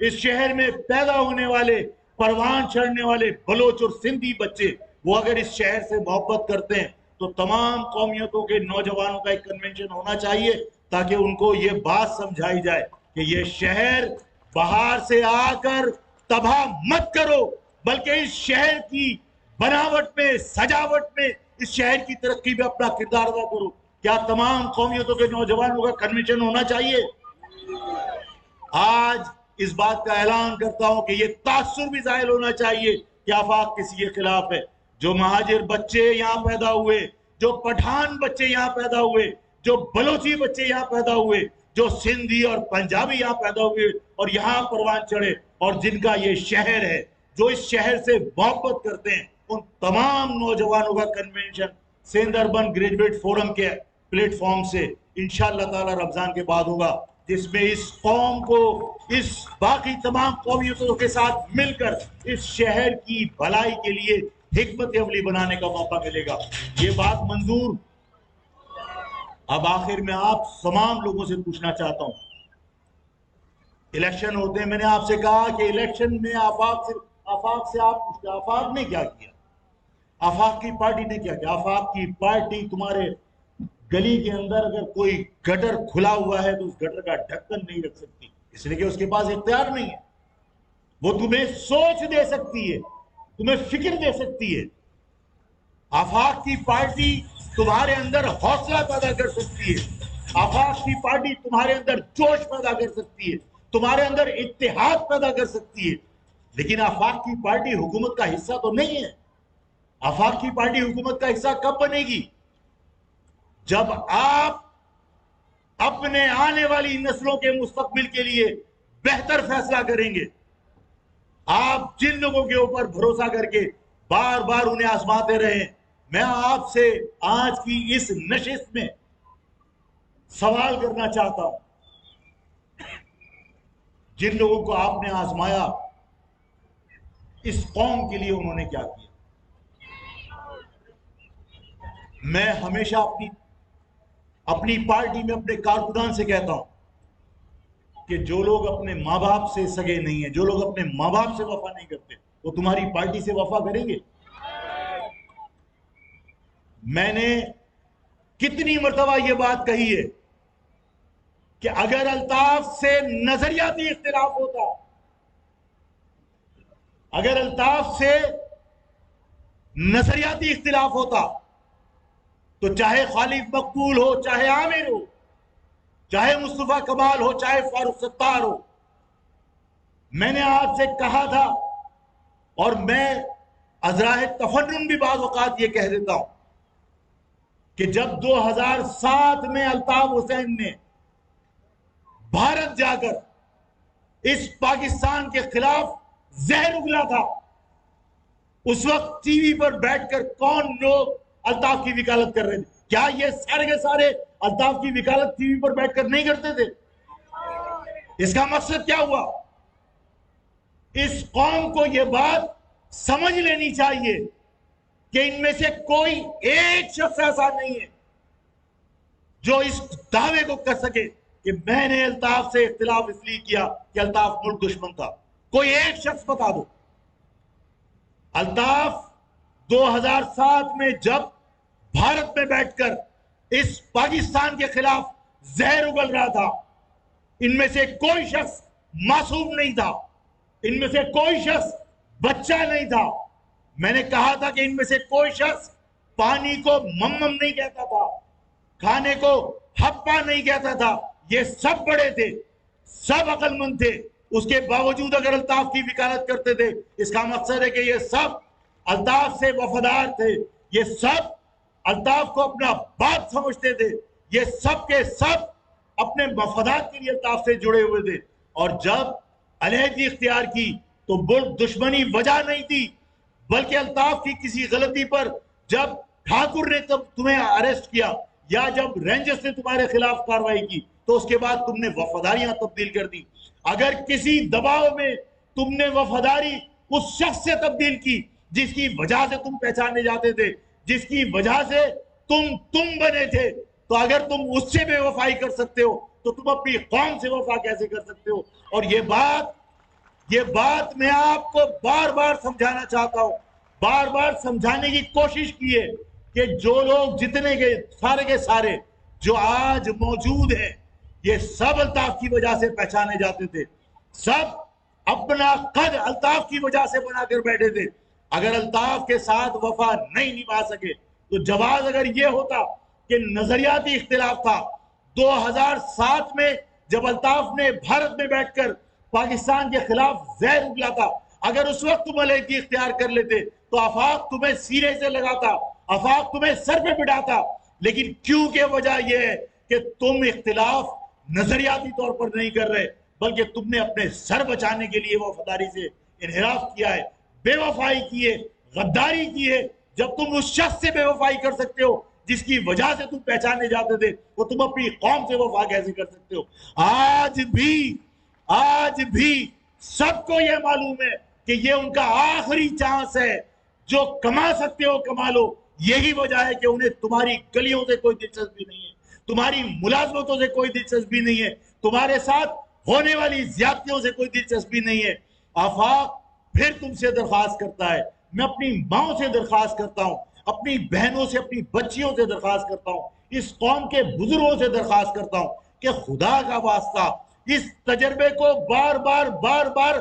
اس شہر میں پیدا ہونے والے پروان چڑھنے والے بلوچ اور سندھی بچے, وہ اگر اس شہر سے محبت کرتے ہیں تو تمام قومیتوں کے نوجوانوں کا ایک کنونشن ہونا چاہیے تاکہ ان کو یہ بات سمجھائی جائے کہ یہ شہر باہر سے آ کر تباہ مت کرو, بلکہ اس شہر کی بناوٹ میں, سجاوٹ میں, اس شہر کی ترقی میں اپنا کردار ادا کرو. کیا تمام قومیتوں کے نوجوانوں کا کنونشن ہونا چاہیے؟ آج اس بات کا اعلان کرتا ہوں کہ یہ تاثر بھی ظاہر ہونا چاہیے کہ آفاق کسی کے خلاف ہے. جو مہاجر بچے یہاں پیدا ہوئے, جو پٹھان بچے یہاں پیدا ہوئے, جو بلوچی بچے یہاں پیدا ہوئے, جو سندھی اور پنجابی یہاں پیدا ہوئے اور یہاں پروان چڑھے اور جن کا یہ شہر ہے, جو اس شہر سے محبت کرتے ہیں, ان تمام نوجوانوں کا convention Sindh urban graduate forum کے پلیٹ فارم سے انشاءاللہ تعالی رمضان کے بعد ہوگا, جس میں اس قوم کو اس باقی تمام قومیتوں کے ساتھ مل کر اس شہر کی بھلائی کے لیے حکمت عملی بنانے کا موقع ملے گا. یہ بات منظور. اب آخر میں آپ تمام لوگوں سے پوچھنا چاہتا ہوں, الیکشن ہوتے ہیں, میں نے آپ سے کہا کہ الیکشن میں آفاق سے آپ پوچھتے آفاق نے کیا کیا, آفاق کی پارٹی نے کیا کیا. آفاق کی پارٹی تمہارے گلی کے اندر اگر کوئی گٹر کھلا ہوا ہے تو اس گٹر کا ڈھکن نہیں رکھ سکتی, اس لیے کہ اس کے پاس اختیار نہیں ہے. وہ تمہیں سوچ دے سکتی ہے, تمہیں فکر دے سکتی ہے. آفاق کی پارٹی تمہارے اندر حوصلہ پیدا کر سکتی ہے, آفاق کی پارٹی تمہارے اندر جوش پیدا کر سکتی ہے, تمہارے اندر اتحاد پیدا کر سکتی ہے. لیکن آفاق کی پارٹی حکومت کا حصہ تو نہیں ہے. آفاق کی پارٹی حکومت کا حصہ کب بنے گی؟ جب آپ اپنے آنے والی نسلوں کے مستقبل کے لیے بہتر فیصلہ کریں گے. آپ جن لوگوں کے اوپر بھروسہ کر کے بار بار انہیں آزماتے رہے, میں آپ سے آج کی اس نشست میں سوال کرنا چاہتا ہوں, جن لوگوں کو آپ نے آزمایا اس قوم کے لیے انہوں نے کیا کیا؟ میں ہمیشہ اپنی پارٹی میں اپنے کارکنان سے کہتا ہوں کہ جو لوگ اپنے ماں باپ سے سگے نہیں ہیں, جو لوگ اپنے ماں باپ سے وفا نہیں کرتے, وہ تمہاری پارٹی سے وفا کریں گے؟ میں نے کتنی مرتبہ یہ بات کہی ہے کہ اگر الطاف سے نظریاتی اختلاف ہوتا, اگر الطاف سے نظریاتی اختلاف ہوتا تو چاہے خالد مقبول ہو, چاہے عامر ہو, چاہے مصطفیٰ کمال ہو, چاہے فاروق ستار ہو, میں نے آپ سے کہا تھا اور میں ازراہ تفنن بھی بعض اوقات یہ کہہ دیتا ہوں کہ جب 2007 میں الطاف حسین نے بھارت جا کر اس پاکستان کے خلاف زہر اگلا تھا, اس وقت ٹی وی پر بیٹھ کر کون لوگ الطاف کی وکالت کر رہے تھے؟ کیا یہ سارے کے سارے الطاف کی وکالت ٹی وی پر بیٹھ کر نہیں کرتے تھے؟ اس کا مقصد کیا ہوا؟ اس قوم کو یہ بات سمجھ لینی چاہیے کہ ان میں سے کوئی ایک شخص ایسا نہیں ہے جو اس دعوے کو کر سکے کہ میں نے الطاف سے اختلاف اس لیے کیا کہ الطاف ملک دشمن تھا. کوئی ایک شخص بتا دو. الطاف 2007 میں جب بھارت میں بیٹھ کر اس پاکستان کے خلاف زہر اگل رہا تھا, ان میں سے کوئی شخص معصوم نہیں تھا, ان میں سے کوئی شخص بچہ نہیں تھا. میں نے کہا تھا کہ ان میں سے کوئی شخص پانی کو ممم نہیں کہتا تھا, کھانے کو ہپا نہیں کہتا تھا. یہ سب بڑے تھے, سب عقل مند تھے, اس کے باوجود اگر الطاف کی وکالت کرتے تھے, اس کا مقصد ہے کہ یہ سب الطاف سے وفادار تھے, یہ سب الطاف کو اپنا باپ سمجھتے تھے. یہ سب کے سب اپنے مفادات کے لیے الطاف سے جڑے ہوئے تھے، اور جب علیحدگی اختیار کی تو ملک دشمنی وجہ نہیں تھی، بلکہ الطاف کی کسی غلطی پر جب ٹھاکر نے تمہیں اریسٹ کیا یا جب رینجرز نے تمہارے خلاف کارروائی کی تو اس کے بعد تم نے وفاداریاں تبدیل کر دی۔ اگر کسی دباؤ میں تم نے وفاداری اس شخص سے تبدیل کی جس کی وجہ سے تم پہچانے جاتے تھے، جس کی وجہ سے تم بنے تھے، تو اگر تم اس سے بے وفائی کر سکتے ہو تو تم اپنی قوم سے وفا کیسے کر سکتے ہو؟ اور یہ بات میں آپ کو بار بار سمجھانا چاہتا ہوں، بار بار سمجھانے کی کوشش کی ہے کہ جو لوگ جتنے کے سارے جو آج موجود ہیں، یہ سب الطاف کی وجہ سے پہچانے جاتے تھے، سب اپنا قد الطاف کی وجہ سے بنا کر بیٹھے تھے۔ اگر الطاف کے ساتھ وفا نہیں نبھا سکے تو جواز اگر یہ ہوتا کہ نظریاتی اختلاف تھا، 2007 میں جب الطاف نے بھارت میں بیٹھ کر پاکستان کے خلاف زہر اگلا تھا، اگر اس وقت تم علیحدگی اختیار کر لیتے تو آفاق تمہیں سینے سے لگاتا، آفاق تمہیں سر پہ بٹھاتا، لیکن کیوں کہ وجہ یہ ہے کہ تم اختلاف نظریاتی طور پر نہیں کر رہے، بلکہ تم نے اپنے سر بچانے کے لیے وفاداری سے انحراف کیا ہے، بے وفائی کی ہے، غداری کی ہے۔ جب تم اس شخص سے بے وفائی کر سکتے ہو جس کی وجہ سے تم پہچانے جاتے تھے، تو تم اپنی قوم سے وفا کیسے کر سکتے ہو؟ آج بھی سب کو یہ معلوم ہے کہ یہ ان کا آخری چانس ہے، جو کما سکتے ہو کما لو۔ یہی وجہ ہے کہ انہیں تمہاری گلیوں سے کوئی دلچسپی نہیں ہے، تمہاری ملازمتوں سے کوئی دلچسپی نہیں ہے، تمہارے ساتھ ہونے والی زیادتیوں سے کوئی دلچسپی نہیں ہے۔ آفاق پھر تم سے درخواست کرتا ہے، میں اپنی ماں سے درخواست کرتا ہوں، اپنی بہنوں سے، اپنی بچیوں سے درخواست کرتا ہوں، اس قوم کے بزرگوں سے درخواست کرتا ہوں کہ خدا کا واسطہ اس تجربے کو بار بار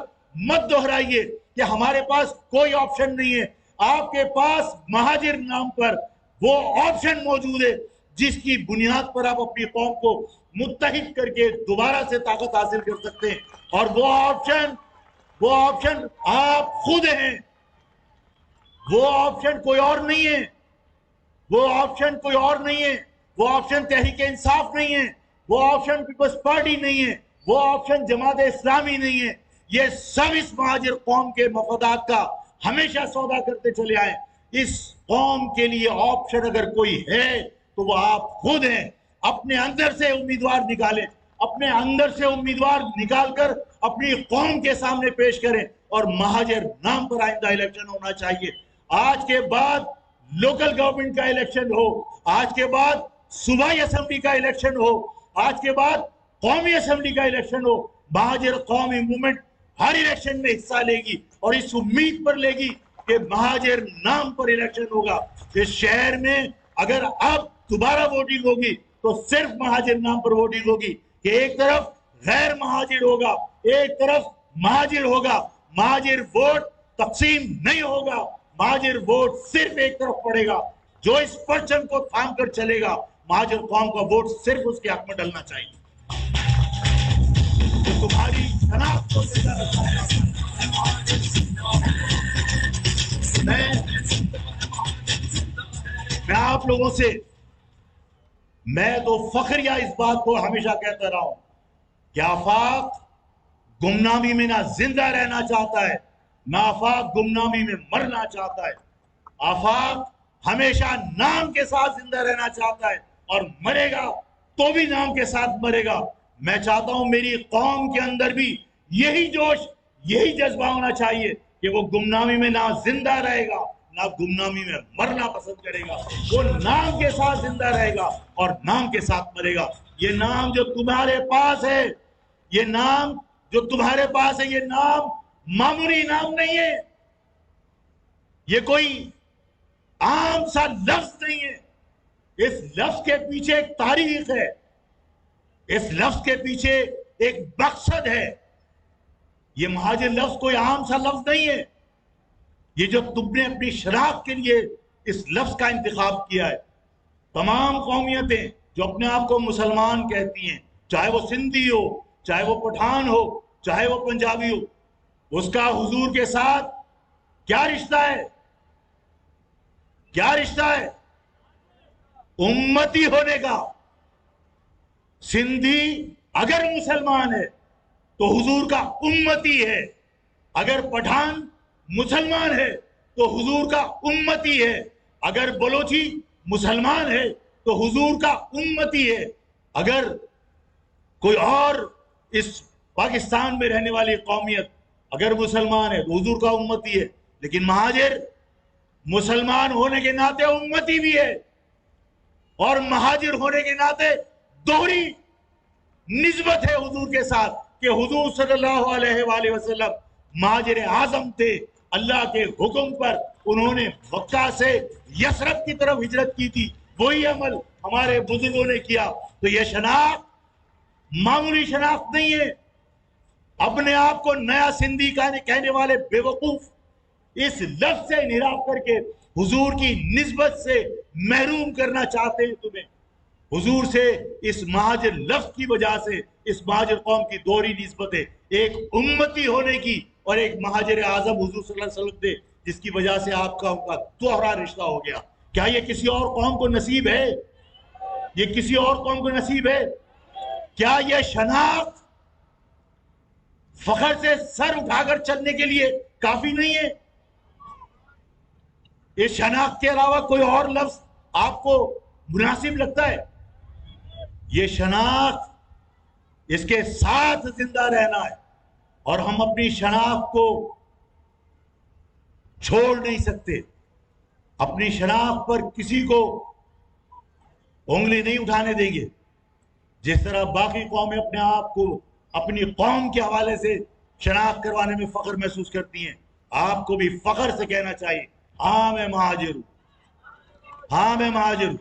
مت دہرائیے کہ ہمارے پاس کوئی آپشن نہیں ہے۔ آپ کے پاس مہاجر نام پر وہ آپشن موجود ہے جس کی بنیاد پر آپ اپنی قوم کو متحد کر کے دوبارہ سے طاقت حاصل کر سکتے ہیں، اور وہ آپشن آپ خود ہیں، وہ آپشن کوئی اور نہیں ہے، وہ آپشن کوئی اور نہیں ہے، وہ آپشن تحریک انصاف نہیں ہے، وہ آپشن پیپلز پارٹی نہیں ہے، وہ آپشن جماعت اسلامی نہیں ہے۔ یہ سب اس مہاجر قوم کے مفادات کا ہمیشہ سودا کرتے چلے آئے۔ اس قوم کے لیے آپشن اگر کوئی ہے تو وہ آپ خود ہیں۔ اپنے اندر سے امیدوار نکالیں، اپنے اندر سے امیدوار نکال کر اپنی قوم کے سامنے پیش کریں، اور مہاجر نام پر آئندہ الیکشن ہونا چاہیے۔ آج کے بعد لوکل گورنمنٹ کا الیکشن ہو، آج کے بعد صوبائی اسمبلی کا الیکشن ہو، آج کے بعد قومی اسمبلی کا الیکشن ہو، مہاجر قومی موومنٹ ہر الیکشن میں حصہ لے گی، اور اس امید پر لے گی کہ مہاجر نام پر الیکشن ہوگا۔ اس شہر میں اگر اب دوبارہ ووٹنگ ہوگی تو صرف مہاجر نام پر ووٹنگ ہوگی، کہ ایک طرف غیر مہاجر ہوگا، ایک طرف مہاجر ہوگا۔ مہاجر ووٹ تقسیم نہیں ہوگا، مہاجر ووٹ صرف ایک طرف پڑے گا۔ جو اس پرچم کو تھام کر چلے گا، مہاجر قوم کا ووٹ صرف اس کے حق میں ڈلنا چاہیے۔ تو تمہاری شناخت کو زندہ رکھنا ہے۔ میں آپ لوگوں سے، میں تو فخریہ اس بات کو ہمیشہ کہتا رہا ہوں کہ آفاق گمنامی میں نہ زندہ رہنا چاہتا ہے، نہ آفاق گمنامی میں مرنا چاہتا ہے۔ آفاق ہمیشہ نام کے ساتھ زندہ رہنا چاہتا ہے، اور مرے گا تو بھی نام کے ساتھ مرے گا۔ میں چاہتا ہوں میری قوم کے اندر بھی یہی جوش، یہی جذبہ ہونا چاہیے کہ وہ گمنامی میں نہ زندہ رہے گا، نہ گمنامی میں مرنا پسند کرے گا۔ وہ نام کے ساتھ زندہ رہے گا اور نام کے ساتھ مرے گا۔ یہ نام جو تمہارے پاس ہے، یہ نام جو تمہارے پاس ہے، یہ نام معمولی نام نہیں ہے، یہ کوئی عام سا لفظ نہیں ہے۔ اس لفظ کے پیچھے ایک تاریخ ہے، اس لفظ کے پیچھے ایک مقصد ہے۔ یہ مہاجر لفظ کوئی عام سا لفظ نہیں ہے۔ یہ جو تم نے اپنی شناخت کے لیے اس لفظ کا انتخاب کیا ہے، تمام قومیتیں جو اپنے آپ کو مسلمان کہتی ہیں، چاہے وہ سندھی ہو، چاہے وہ پٹھان ہو، چاہے وہ پنجابی ہو، اس کا حضور کے ساتھ کیا رشتہ ہے؟ کیا رشتہ ہے؟ امتی ہونے کا۔ سندھی اگر مسلمان ہے تو حضور کا امتی ہے، اگر پٹھان مسلمان ہے تو حضور کا امتی ہے، اگر بلوچی مسلمان ہے تو حضور کا امتی ہے، اگر کوئی اور اس پاکستان میں رہنے والی قومیت اگر مسلمان ہے تو حضور کا امتی ہے۔ لیکن مہاجر مسلمان ہونے کے ناطے امتی بھی ہے، اور مہاجر ہونے کے ناطے دوہری نسبت ہے حضور کے ساتھ، کہ حضور صلی اللہ علیہ وآلہ وسلم مہاجر اعظم تھے۔ اللہ کے حکم پر انہوں نے مکہ سے یثرب کی طرف ہجرت کی تھی، وہی عمل ہمارے بزرگوں نے کیا۔ تو یہ شناخت معمولی شناخت نہیں ہے۔ اپنے آپ کو نیا سندھی کہنے والے بے وقوف اس لفظ سے انحراف کر کے حضور کی نسبت سے محروم کرنا چاہتے ہیں تمہیں۔ حضور سے اس مہاجر لفظ کی وجہ سے اس مہاجر قوم کی دوہری نسبت ہے، ایک امتی ہونے کی اور ایک مہاجر اعظم حضور صلی اللہ علیہ وسلم تھے، جس کی وجہ سے آپ کا ان کا دوہرا رشتہ ہو گیا۔ کیا یہ کسی اور قوم کو نصیب ہے؟ یہ کسی اور قوم کو نصیب ہے؟ کیا یہ شناخت فخر سے سر اٹھا کر چلنے کے لیے کافی نہیں ہے؟ اس شناخت کے علاوہ کوئی اور لفظ آپ کو مناسب لگتا ہے؟ یہ شناخت، اس کے ساتھ زندہ رہنا ہے، اور ہم اپنی شناخت کو چھوڑ نہیں سکتے۔ اپنی شناخت پر کسی کو انگلی نہیں اٹھانے دیں گے۔ جس طرح باقی قومیں اپنے آپ کو اپنی قوم کے حوالے سے شناخت کروانے میں فخر محسوس کرتی ہیں، آپ کو بھی فخر سے کہنا چاہیے، ہاں میں مہاجر ہوں، ہاں میں مہاجر ہوں۔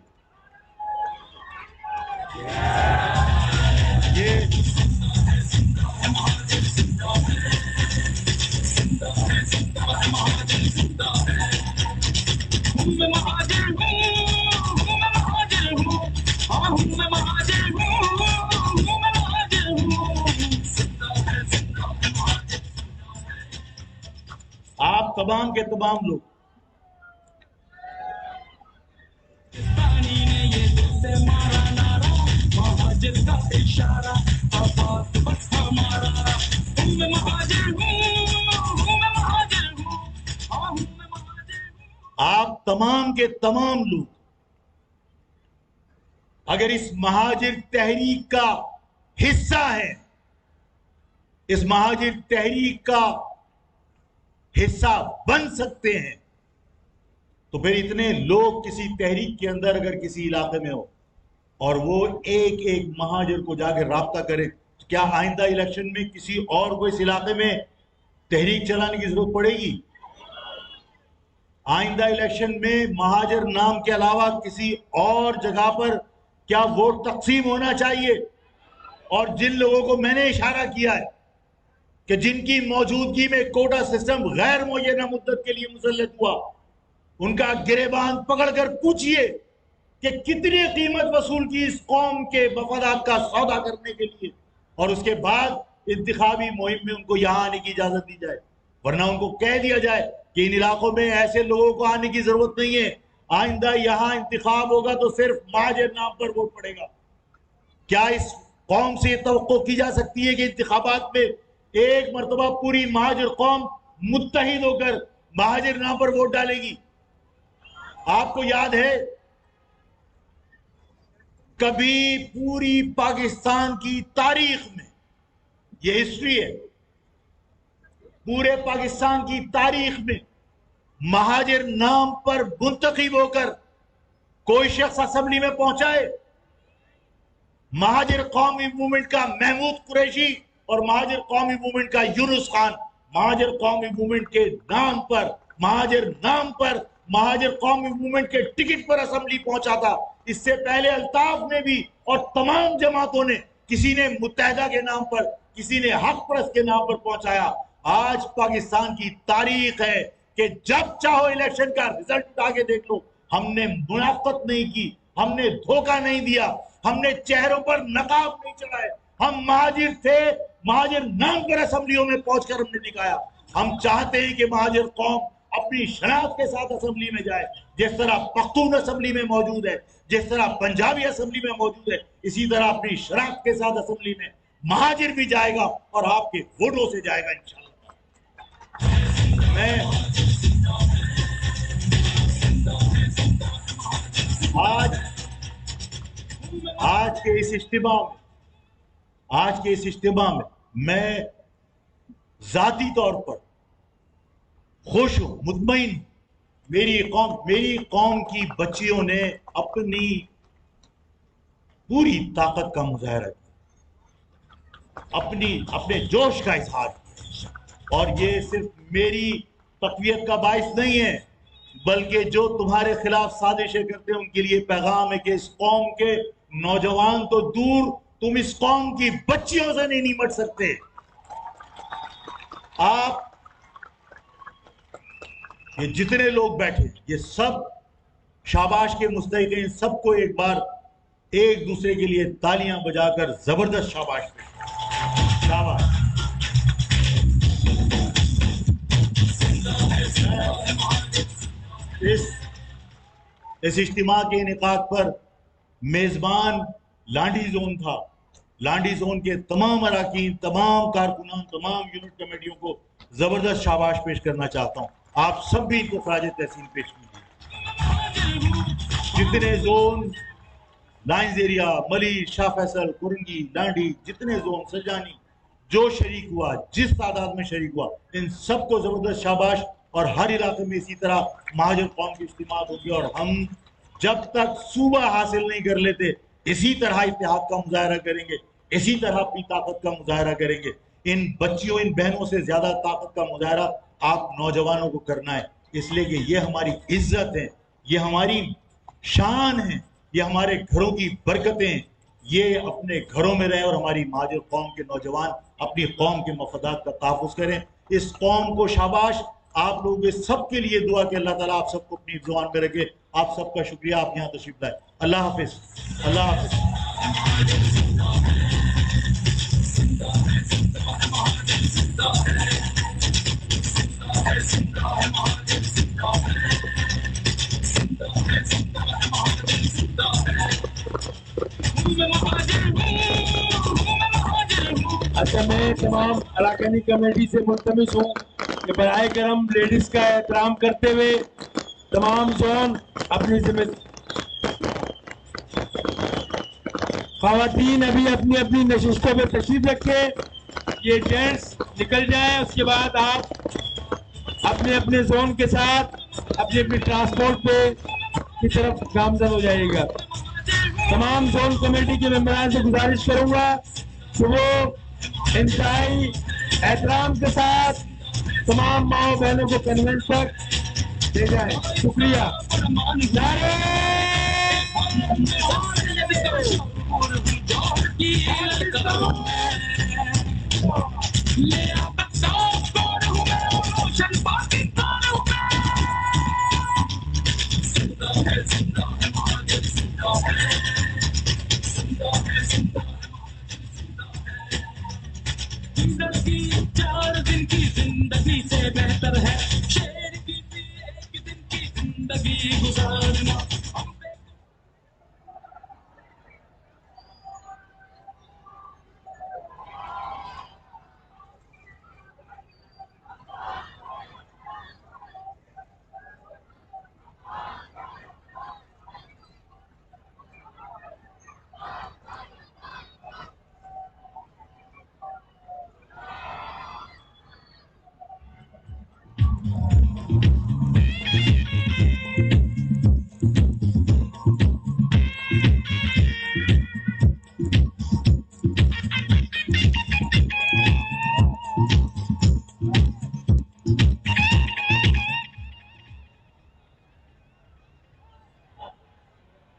آپ تمام کے تمام لوگ آپ تمام کے تمام لوگ اگر اس مہاجر تحریک کا حصہ ہیں، اس مہاجر تحریک کا حصہ بن سکتے ہیں، تو پھر اتنے لوگ کسی تحریک کے اندر اگر کسی علاقے میں ہو اور وہ ایک ایک مہاجر کو جا کے رابطہ کرے، تو کیا آئندہ الیکشن میں کسی اور کو اس علاقے میں تحریک چلانے کی ضرورت پڑے گی؟ آئندہ الیکشن میں مہاجر نام کے علاوہ کسی اور جگہ پر کیا ووٹ تقسیم ہونا چاہیے؟ اور جن لوگوں کو میں نے اشارہ کیا ہے کہ جن کی موجودگی میں کوٹا سسٹم غیر معینہ مدت کے لیے مسلط ہوا، ان کا گریبان پکڑ کر پوچھئے کہ کتنی قیمت وصول کی اس قوم کے مفادات کا سودا کرنے کے لیے، اور اس کے بعد انتخابی مہم میں ان کو یہاں آنے کی اجازت دی جائے، ورنہ ان کو کہہ دیا جائے کہ ان علاقوں میں ایسے لوگوں کو آنے کی ضرورت نہیں ہے، آئندہ یہاں انتخاب ہوگا تو صرف مہاجر نام پر ووٹ پڑے گا۔ کیا اس قوم سے یہ توقع کی جا سکتی ہے کہ انتخابات میں ایک مرتبہ پوری مہاجر قوم متحد ہو کر مہاجر نام پر ووٹ ڈالے گی؟ آپ کو یاد ہے کبھی پوری پاکستان کی تاریخ میں، یہ ہسٹری ہے، پورے پاکستان کی تاریخ میں مہاجر نام پر منتخب ہو کر کوئی شخص اسمبلی میں پہنچائے؟ مہاجر قومی موومنٹ کا محمود قریشی اور مہاجر قومی موومنٹ کا یونس خان مہاجر قومی موومنٹ کے نام پر، مہاجر نام پر، مہاجر قومی موومنٹ کے ٹکٹ پر اسمبلی پہنچا تھا۔ اس سے پہلے الطاف نے بھی اور تمام جماعتوں نے، کسی نے متحدہ کے نام پر، کسی نے حق پرست کے نام پر پہنچایا۔ آج پاکستان کی تاریخ ہے کہ جب چاہو الیکشن کا رزلٹ اٹھا کے دیکھ لو، ہم نے منافقت نہیں کی، ہم نے دھوکہ نہیں دیا، ہم نے چہروں پر نقاب نہیں چڑھائے، ہم مہاجر تھے، مہاجر نام پر اسمبلیوں میں پہنچ کر ہم نے دکھایا۔ ہم چاہتے ہیں کہ مہاجر قوم اپنی شناخت کے ساتھ اسمبلی میں جائے. جس طرح پختون اسمبلی میں موجود ہے, جس طرح پنجابی اسمبلی میں موجود ہے, اسی طرح اپنی شناخت کے ساتھ اسمبلی میں مہاجر بھی جائے گا اور آپ کے ووٹوں سے جائے گا انشاءاللہ. میں آج کے اس اجتماع میں میں ذاتی طور پر خوش ہوں, مطمئن ہوں. میری قوم کی بچیوں نے اپنی پوری طاقت کا مظاہرہ کیا, اپنے جوش کا اظہار کیا, اور یہ صرف میری تقویت کا باعث نہیں ہے بلکہ جو تمہارے خلاف سازشیں کرتے ہیں ان کے لیے پیغام ہے کہ اس قوم کے نوجوان تو دور, تم اس قوم کی بچیوں سے نہیں نمٹ سکتے. آپ یہ جتنے لوگ بیٹھے یہ سب شاباش کے مستحق ہیں. سب کو ایک بار ایک دوسرے کے لیے تالیاں بجا کر زبردست شاباش دیں. شاباش. اس اجتماع کے انعقاد پر میزبان لانڈی زون تھا. لانڈی زون کے تمام اراکین, تمام کارکنان, تمام یونٹ کمیٹیوں کو زبردست شاباش پیش کرنا چاہتا ہوں. آپ سب بھی ان کو خراج تحسین پیش کیجیے. جتنے زون, لائنز ایریا, ملی, شاہ فیصل, کرنگی, لانڈی, جتنے زون, سجانی, جو شریک ہوا, جس تعداد میں شریک ہوا, ان سب کو زبردست شاباش. اور ہر علاقے میں اسی طرح مہاجر قوم کی اجتماعات ہوگی اور ہم جب تک صوبہ حاصل نہیں کر لیتے اسی طرح اتحاد کا مظاہرہ کریں گے, اسی طرح اپنی طاقت کا مظاہرہ کریں گے. ان بچیوں, ان بہنوں سے زیادہ طاقت کا مظاہرہ آپ نوجوانوں کو کرنا ہے, اس لیے کہ یہ ہماری عزت ہے, یہ ہماری شان ہے, یہ ہمارے گھروں کی برکتیں. یہ اپنے گھروں میں رہیں اور ہماری مہاجر قوم کے نوجوان اپنی قوم کے مفادات کا تحفظ کریں. اس قوم کو شاباش. آپ لوگ سب کے لیے دعا کہ اللہ تعالیٰ آپ سب کو اپنی زبان میں رکھے. آپ سب کا شکریہ, آپ یہاں تشریف لائے. اللہ حافظ. اللہ حافظ. اچھا, میں تمام اراکینی کمیٹی سے ملتمس ہوں کہ برائے کرم لیڈیز کا احترام کرتے ہوئے تمام زون اپنی ذمہ, خواتین ابھی اپنی اپنی نشستوں پہ تشریف رکھے. یہ جینٹس نکل جائیں, اس کے بعد آپ اپنے اپنے زون کے ساتھ اپنی اپنی ٹرانسپورٹ پہ کی طرف گامزن ہو جائے گا. تمام زون کمیٹی کے ممبران سے گزارش کروں گا کہ وہ انتہائی احترام کے ساتھ تمام ماؤں بہنوں کو کنوینس تک لے جائیں. شکریہ. زندگی 4 دن کی زندگی سے بہتر ہے شیر کی بھی 1 دن کی زندگی گزارنا.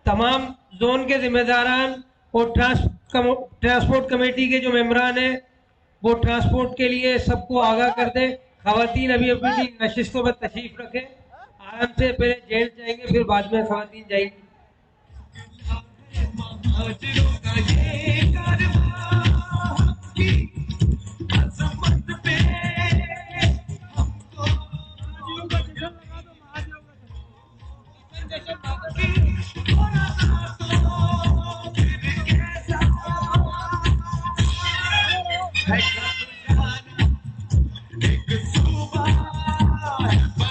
تمام زون کے ذمہ داران اور ٹرانسپورٹ کمیٹی کے جو ممبران ہیں وہ ٹرانسپورٹ کے لیے سب کو آگاہ کر دیں. خواتین ابھی اپنی نشستوں پر تشریف رکھیں, آرام سے پہلے جیل جائیں گے پھر بعد میں خواتین جائیں گی.